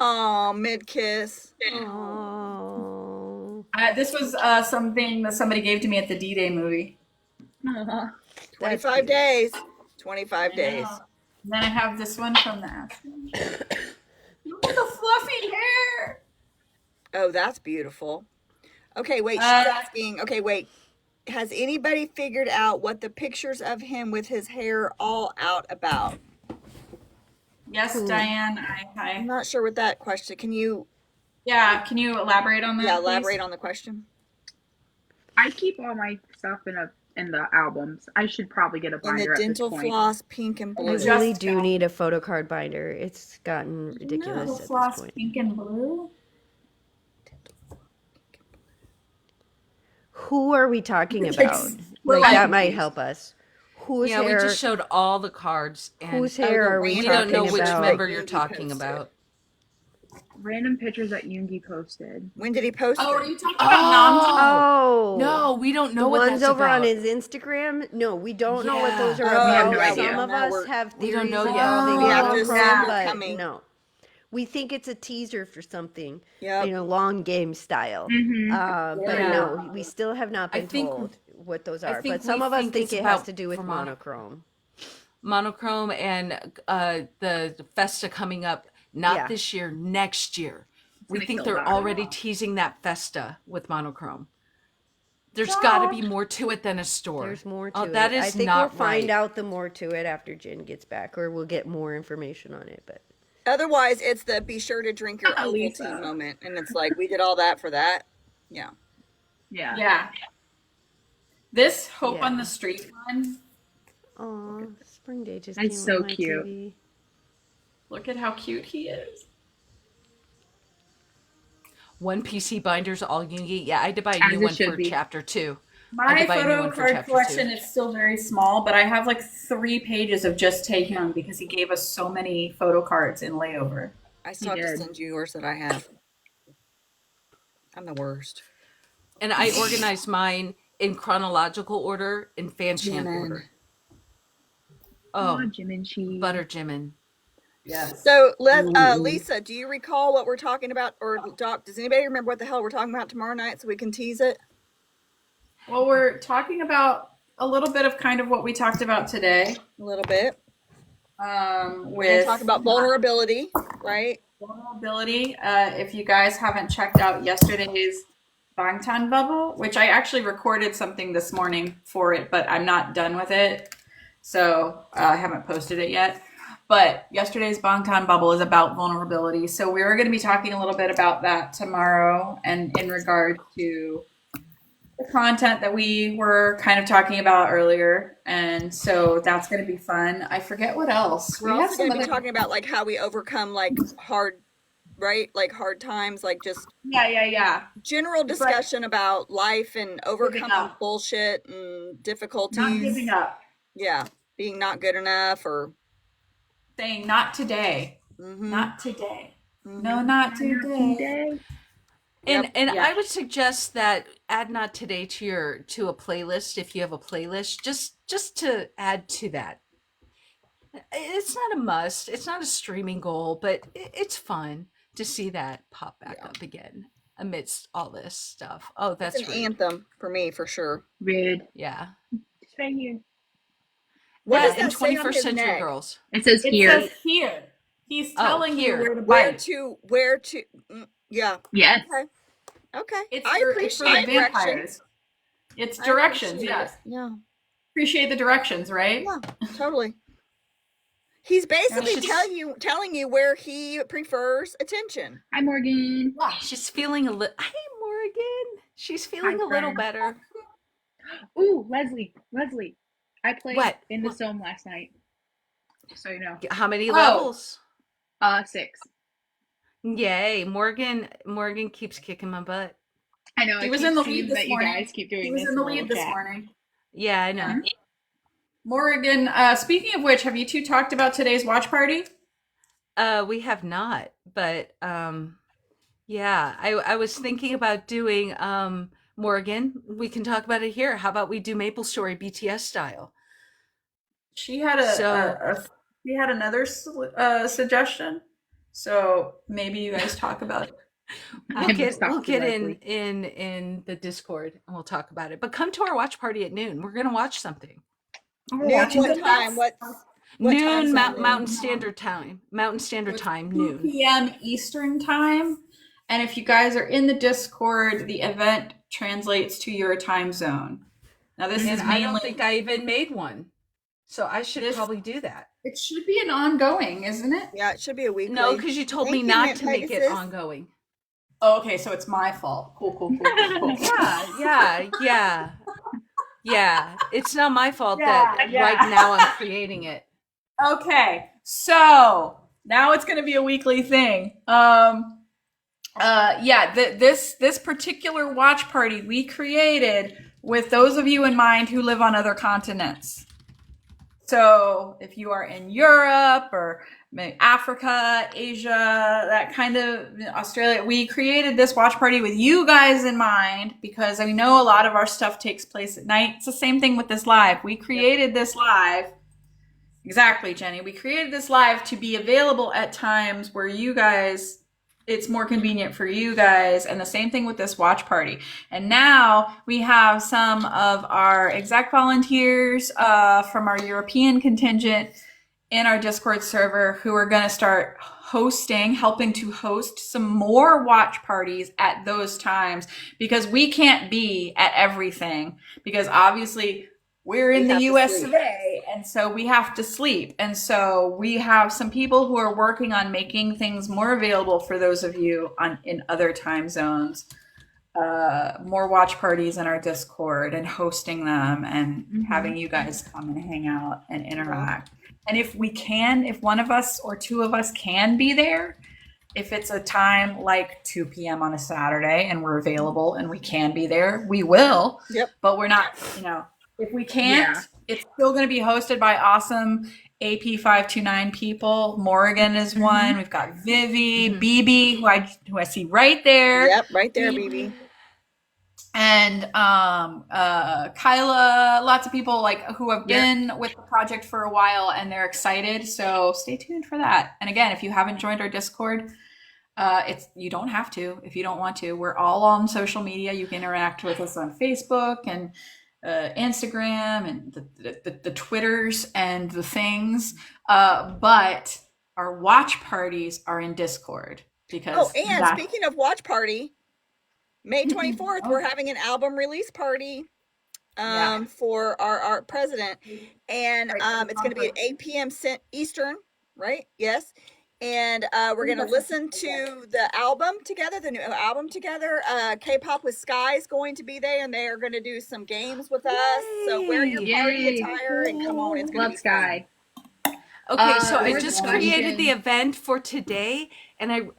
Oh, mid kiss. oh, This was something that somebody gave to me at the D-Day movie. Aw. 25 cute. days. 25 days. And then I have this one from the Astros. Look at the fluffy hair. Oh, that's beautiful. Okay, wait. She's Uh, asking. Okay, wait. Has anybody figured out what the pictures of him with his hair all out about? Yes, Who? Diane. I'm Hi. not sure what that question. Can you Can you elaborate on that, please? elaborate on the question? I keep all my stuff in the albums. I should probably get a In the binder at this dental point. floss, pink and I I blue. really just do found need a photo card binder. It's gotten No. the ridiculous at this floss point. pink and blue. Who are we talking It's about? we're Like that like might help us. Whose Yeah, we hair? just showed all the cards, and Whose Oh, hair the are we we random don't know talking which pictures about? that member you're Yoongi talking posted. about. Random pictures that Yoongi posted. When did he post Oh, are it? you talking about Namjoon? Oh, Oh, no, we don't know the what ones that's over on about. his Instagram? No, we don't know what those Yeah, are We have about. no yeah, we idea. Some don't of know. us We're have we don't theories know yet. involving we have to Oh, assume monochrome, yeah. they're but coming. no. We think it's a teaser for something, Yep. long game style. Mm-hmm. But Yeah. no, we still have not I been think told what those I are. think But some we of us think think it's it has about to do with Vermont. monochrome. Monochrome and the Festa coming up, not Yeah. this year, next year. We gonna think kill they're that. already teasing that Festa with monochrome. There's got to be more to it than a store. There's more to Oh, it. that I is think not we'll find right. out the more to it after Jin gets back, or we'll get more information on it. But Otherwise, it's the be sure to drink your Ovaltine Lisa. moment, and it's like we did all that for that. Yeah. Yeah. Yeah. This Hope Yeah. on the Street one. aw, Spring Day just That's came so on my cute. TV. Look at how cute he is. One PC binders, all Yoongi. Yeah, I had to buy a As new it one should for be. chapter 2. I My had to buy a new photo one for card chapter collection 2. is still very small, but I have like 3 pages of just Taehyung because he gave us so many photo cards in layover. I still have to send you yours that I have. I'm the worst. And I organized mine in chronological order, in fan chant Jimin. order. Oh, Oh, Jimin Chi. butter Jimin. Yes. So, Lisa, do you recall what we're talking about, or Doc? Does anybody remember what the hell we're talking about tomorrow night, so we can tease it? Well, we're talking about a little bit of kind of what we talked about today. A little bit. We're With gonna talk about vulnerability, right? vulnerability. If you guys haven't checked out yesterday's Bangtan Bubble, which I actually recorded something this morning for it, but I'm not done with it, so I haven't posted it yet. But yesterday's Bangtan Bubble is about vulnerability, so we're going to be talking a little bit about that tomorrow, and in regard to the content that we were kind of talking about earlier, and so that's going to be fun. I forget what else. We're also going to be talking about like how we overcome like hard, right? Like hard times, like just yeah. general discussion about life and overcoming up. bullshit and difficulties. Not giving up. Yeah, being not good enough or Saying not today. Not today. No, not today. And Yep. and Yeah. I would suggest that add not today to a playlist if you have a playlist, just to add to that. It's not a must. It's not a streaming goal, but it's fun to see that pop back up again amidst all this stuff. Oh, that's It's an rude. anthem for me for sure. Rude. Yeah. It's right here. What Yeah, does that and say on 21st his century neck? girls. It says It here. says here. He's telling you here. where to Where bite. to yeah. Yes. Okay. It's I for the appreciate directions. vampires. It's directions, yes. Yeah. Appreciate the directions, right? Yeah, totally. He's basically she's- telling you where he prefers attention. Hi, Morgan. Yeah, she's feeling a little. Hey, Morgan. She's feeling a little friend. better. Ooh, Leslie. I played What? in the Somme last night. Just so you know. How many levels? 6. Yay, Morgan keeps kicking my butt. I know. He it was keeps in the seeing lead this that morning. You guys keep doing He was this in the little lead this chat. morning. Yeah, I know. Morgan, speaking of which, have you two talked about today's watch party? We have not, but yeah, I was thinking about doing Morgan. We can talk about it here. How about we do Maple Story BTS style? She had she had another suggestion. So maybe you guys talk about it. We'll get in the Discord and we'll talk about it. But come to our watch party at noon. We're gonna watch something. What time? What Noon time? Mountain Standard Time. Mountain Standard Time, 2 noon. p.m. Eastern time. And if you guys are in the Discord, the event translates to your time zone. Now this is mainly I don't think I even made one. So I should probably do that. It should be an ongoing, isn't it? Yeah, it should be a weekly. No, because you told me Thank you, not Aunt to make it Pegasus. ongoing. Oh, okay, so it's my fault. Cool. Yeah. It's not my fault Yeah, that yeah. right now I'm creating it. Okay, so now it's going to be a weekly thing. This particular watch party we created with those of you in mind who live on other continents. So if you are in Europe or maybe Africa, Asia, that kind of Australia, we created this watch party with you guys in mind because we know a lot of our stuff takes place at night. It's the same thing with this live. We created this live. Exactly, Jenny. We created this live to be available at times where you guys, it's more convenient for you guys. And the same thing with this watch party. And now we have some of our exec volunteers from our European contingent in our Discord server who are going to start helping to host some more watch parties at those times because we can't be at everything because obviously we're in the US today, and so we have to sleep. And so we have some people who are working on making things more available for those of you in other time zones. More watch parties in our Discord and hosting them and having you guys come and hang out and interact. And if one of us or two of us can be there, if it's a time like 2 p.m. on a Saturday and we're available and we can be there, we will. Yep. But we're not, if we can't, it's still going to be hosted by awesome AP529 people. Morgan is one. We've got Vivi, BB, who I see right there. Yep, right there, BB. And Kyla, lots of people who have been with the project for a while and they're excited. So stay tuned for that. And again, if you haven't joined our Discord, you don't have to if you don't want to. We're all on social media. You can interact with us on Facebook and Instagram and the Twitters and the things. But our watch parties are in Discord because. Speaking of watch party, May 24th, we're having an album release party for our president. And it's going to be at 8 p.m. Eastern, right? Yes. And we're going to listen to the album together, the new album together. K-Pop with Sky is going to be there, and they are going to do some games with us. So wear your party attire and come on. It's going to be Sky. Okay, so I just created the event for today, and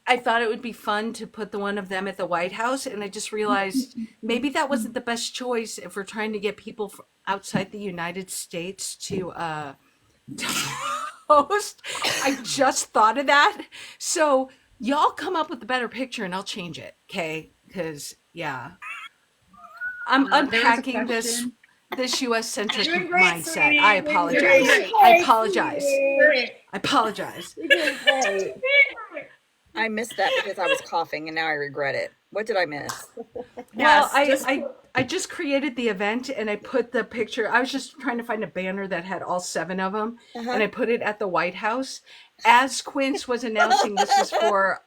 I thought it would be fun to put the one of them at the White House, and I just realized maybe that wasn't the best choice if we're trying to get people outside the United States to host. I just thought of that. So y'all come up with a better picture and I'll change it, okay? Because, I'm unpacking this US-centric mindset. I apologize. I missed that because I was coughing and now I regret it. What did I miss? Well, I just created the event and I put the picture. I was just trying to find a banner that had all 7 of them, and I put it at the White House. As Quince was announcing, this is for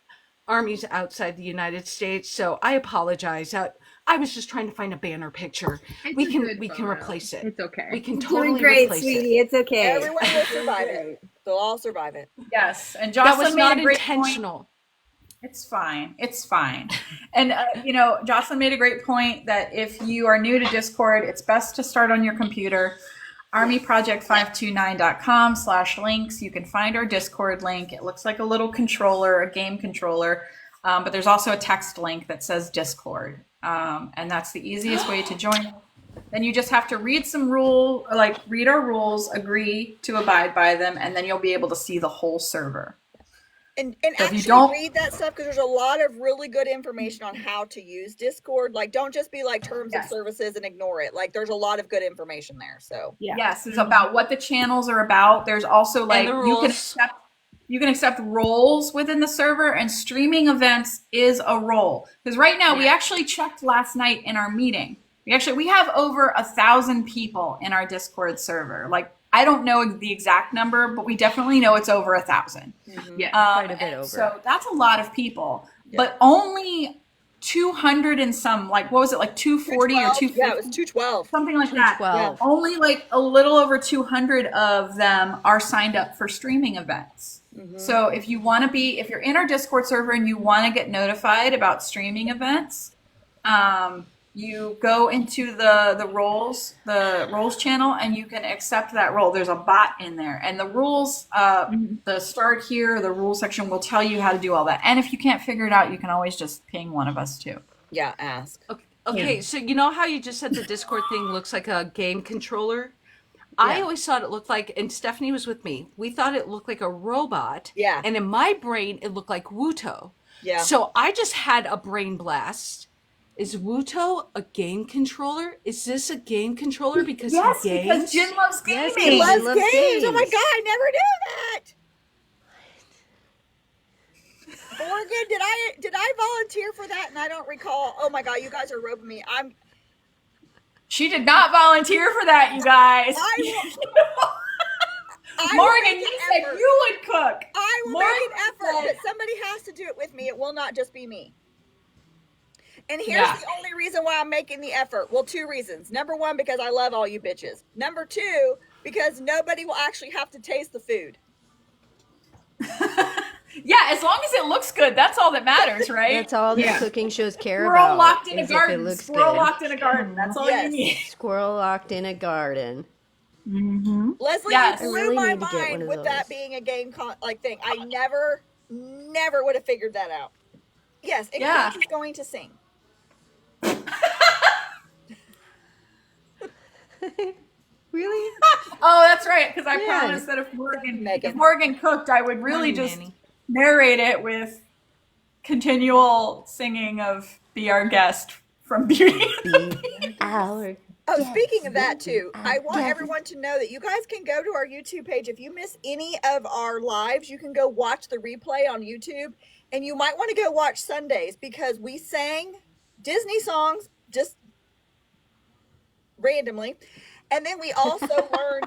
armies outside the United States. So I apologize. I was just trying to find a banner picture. We can replace it. It's okay. We can totally Great, replace sweetie. it. It's okay. Everyone will survive it. They'll all survive it. Yes, and That Jocelyn was made not a great intentional. point. It's fine. And, Jocelyn made a great point that if you are new to Discord, it's best to start on your computer. armyproject529.com/links. You can find our Discord link. It looks like a little controller, a game controller. But there's also a text link that says Discord. And that's the easiest way to join. Then you just have to read read our rules, agree to abide by them, and then you'll be able to see the whole server. And So if you actually don't- read that stuff because there's a lot of really good information on how to use Discord. Don't just be terms of services and ignore it. There's a lot of good information there. So Yes, it's about what the channels are about. There's also And the you can accept roles within the server, and streaming events is a role. Because right now we actually checked last night in our meeting. We have over 1,000 people in our Discord server. I don't know the exact number, but we definitely know it's over 1,000. Yeah. Quite a bit over. So that's a lot of people, but only 200 and some, like, what was it, like 240 or 250? Yeah, it was 212. Something like that. 212. Only like a little over 200 of them are signed up for streaming events. So if you're in our Discord server and you want to get notified about streaming events, you go into the roles channel, and you can accept that role. There's a bot in there, and the rules, the start here, the rules section will tell you how to do all that. And if you can't figure it out, you can always just ping one of us too. Yeah, ask. Okay, so you know how you just said the Discord thing looks like a game controller? I always thought it looked like, and Stephanie was with me, we thought it looked like a robot. Yeah. And in my brain, it looked like Wuto. Yeah. So I just had a brain blast. Is Wuto a game controller? Is this a game controller because he games? Because Jin loves gaming. Yes, he Loves loves games. Oh my games. god, I never knew that. Morgan, did I volunteer for that and I don't recall? Oh my god, you guys are roping me. She did not volunteer for that, you guys. I will Morgan, make you an said effort. you would cook. I will Morgan make an effort, said- but somebody has to do it with me. It will not just be me. And here's Yeah. the only reason why I'm making the effort. Well, 2 reasons. Number 1, because I love all you bitches. Number 2, because nobody will actually have to taste the food. Yeah, as long as it looks good, that's all that matters, right? That's all the Yeah. cooking shows care We're about. all locked in a is if it garden. looks Squirrel good. locked in a garden. That's all Yes. you need. Squirrel locked in a garden. Leslie, Yes. you I blew really my need to get one mind of with that those. being a game thing. I never would have figured that out. Yes, and Yeah. Coach is going to sing. Really? Oh, that's right. Because I Yeah. promised that if Megan. Morgan cooked, I would really Morning, just Nanny. narrate it with continual singing of "Be Our Guest" from Beauty. Be our Oh, speaking of that too, Yes. I want Yes. everyone to know that you guys can go to our YouTube page. If you miss any of our lives, you can go watch the replay on YouTube, and you might want to go watch Sundays because we sang Disney songs just randomly, and then we also learned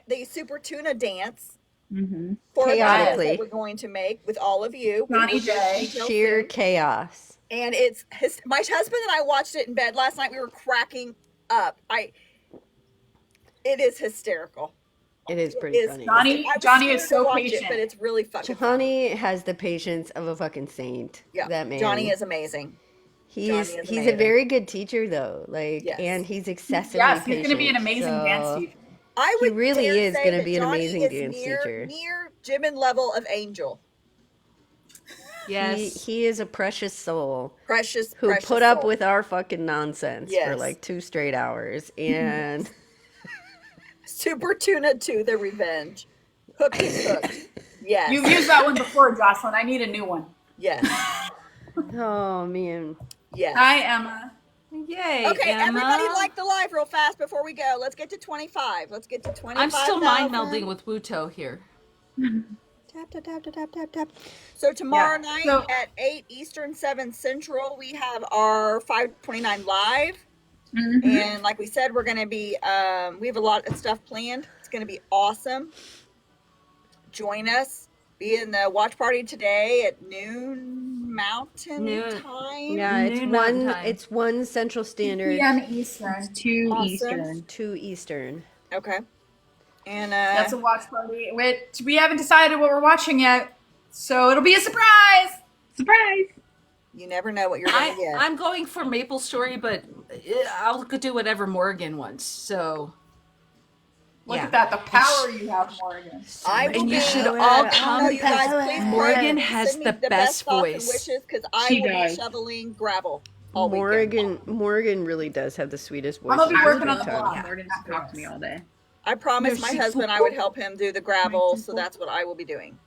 the Super Tuna dance for the videos Chaotically. that we're going to make with all of you. We Johnny will share J. details sheer soon. chaos. And my husband and I watched it in bed last night. We were cracking up. It is hysterical. It is pretty Is funny. Johnny- I was Johnny scared is to so watch patient. it, but it's really fucking funny. Johnny has the patience of a fucking saint. Yeah, That man. Johnny is amazing. He's Johnny is he's amazing. a very good teacher though. Like Yes. and he's excessively Yes, patient. he's going to be an amazing dance so- teacher. I He would really dare is say gonna that be an Johnny amazing is dance teacher. Near Jimin level of Angel. Yes. He is a precious soul Precious, who precious put up soul. with our fucking nonsense for Yes. like 2 straight hours and Super Tuna 2, The Revenge. Hooked is hooked. Yes. You've used that one before, Jocelyn. I need a new one. Yes. oh man. Yes. Hi, Emma. Yay. Okay, Emma. everybody like the live real fast before we go. Let's get to 25. Let's get to 25. I'm still mind melding with Wuto here. Tap, tap, tap, tap, tap, tap. So tomorrow Yeah, night so- at 8 Eastern, 7 Central, we have our 529 live. And like we said, we're going to be, we have a lot of stuff planned. It's going to be awesome. Join us. Be in the watch party today at noon Mountain Noon. time. Yeah, it's Noon Mountain one time. it's 1 Central Standard, PM Eastern. 2 Awesome. Eastern. 2 Eastern. Okay. And That's a watch party. Which we haven't decided what we're watching yet, so it'll be a surprise. Surprise! you never know what you're going to get. I'm going for Maple Story, but I'll do whatever Morgan wants. So Look Yeah. at that, the power you have, Morgan. I will and you be- should Oh, all yeah. come. No, you guys, please pray. Morgan has Send me the best thoughts and voice. wishes because I She will does. be shoveling gravel all weekend. Morgan really does have the sweetest voice. I'm gonna be She's working big on the time. blog. Yeah. Morgan's talked to me all day. I promised No, my she- husband I would help him do the gravel, so that's what I will be doing.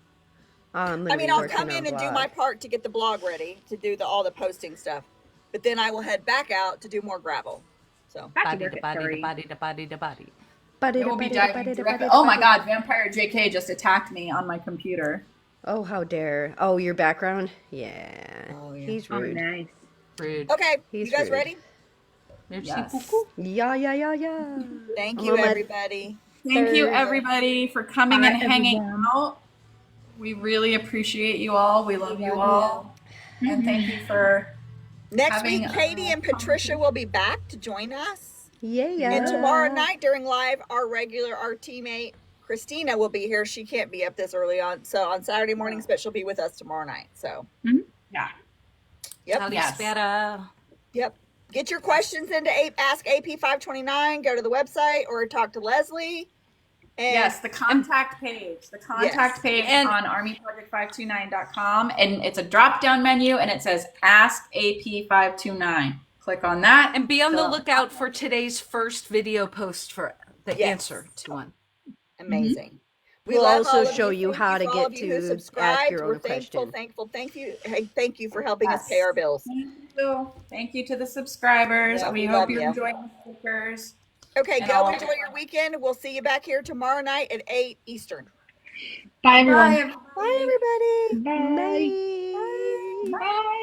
I'm gonna I mean, be I'll working come on in and do blog. my part to get the blog ready, to do all the posting stuff. But then I will head back out to do more gravel. So, Back to Body work to at body to 3. body to body to body. It will be diving directly. Oh my God, Vampire JK just attacked me on my computer. Oh, how dare. Oh, your background? Yeah. Oh, yeah. He's Oh, rude. nice. Rude. okay, He's you guys rude. ready? Merci Yes. beaucoup. Yeah, yeah, yeah, yeah. Thank I'm you, on my- everybody. Thank you, Third. everybody, for coming Bye, and hanging everyone. out. We really appreciate you all. We love you all. And thank you for Next having week, Katie and Patricia conversation. will be back to join us. Yeah. And tomorrow night during live, our teammate Christina will be here. She can't be up this early on Saturday mornings, but she'll be with us tomorrow night. So, Yeah. yep. Yes. Yep. Get your questions into Ask AP 529. Go to the website or talk to Leslie. And yes, the contact page. The contact page And- on armyproject529.com. And it's a drop down menu and it says Ask AP 529. Click on that. And be on the fill out lookout for today's first video post for the Yes. answer to one. amazing. We We'll love also all of show you. you Thank how to for all get of you who to ask subscribed. your We're own thankful, question. thankful. Thank you. Hey, thank you for helping us Yes. pay our bills. Thank you. Thank you to the subscribers. Yeah, we we hope love you're you. enjoying the stickers. Okay, And go all- enjoy your weekend. We'll see you back here tomorrow night at 8 Eastern. Bye, everyone. Bye, everybody. Bye, everybody. Bye. Bye. Bye.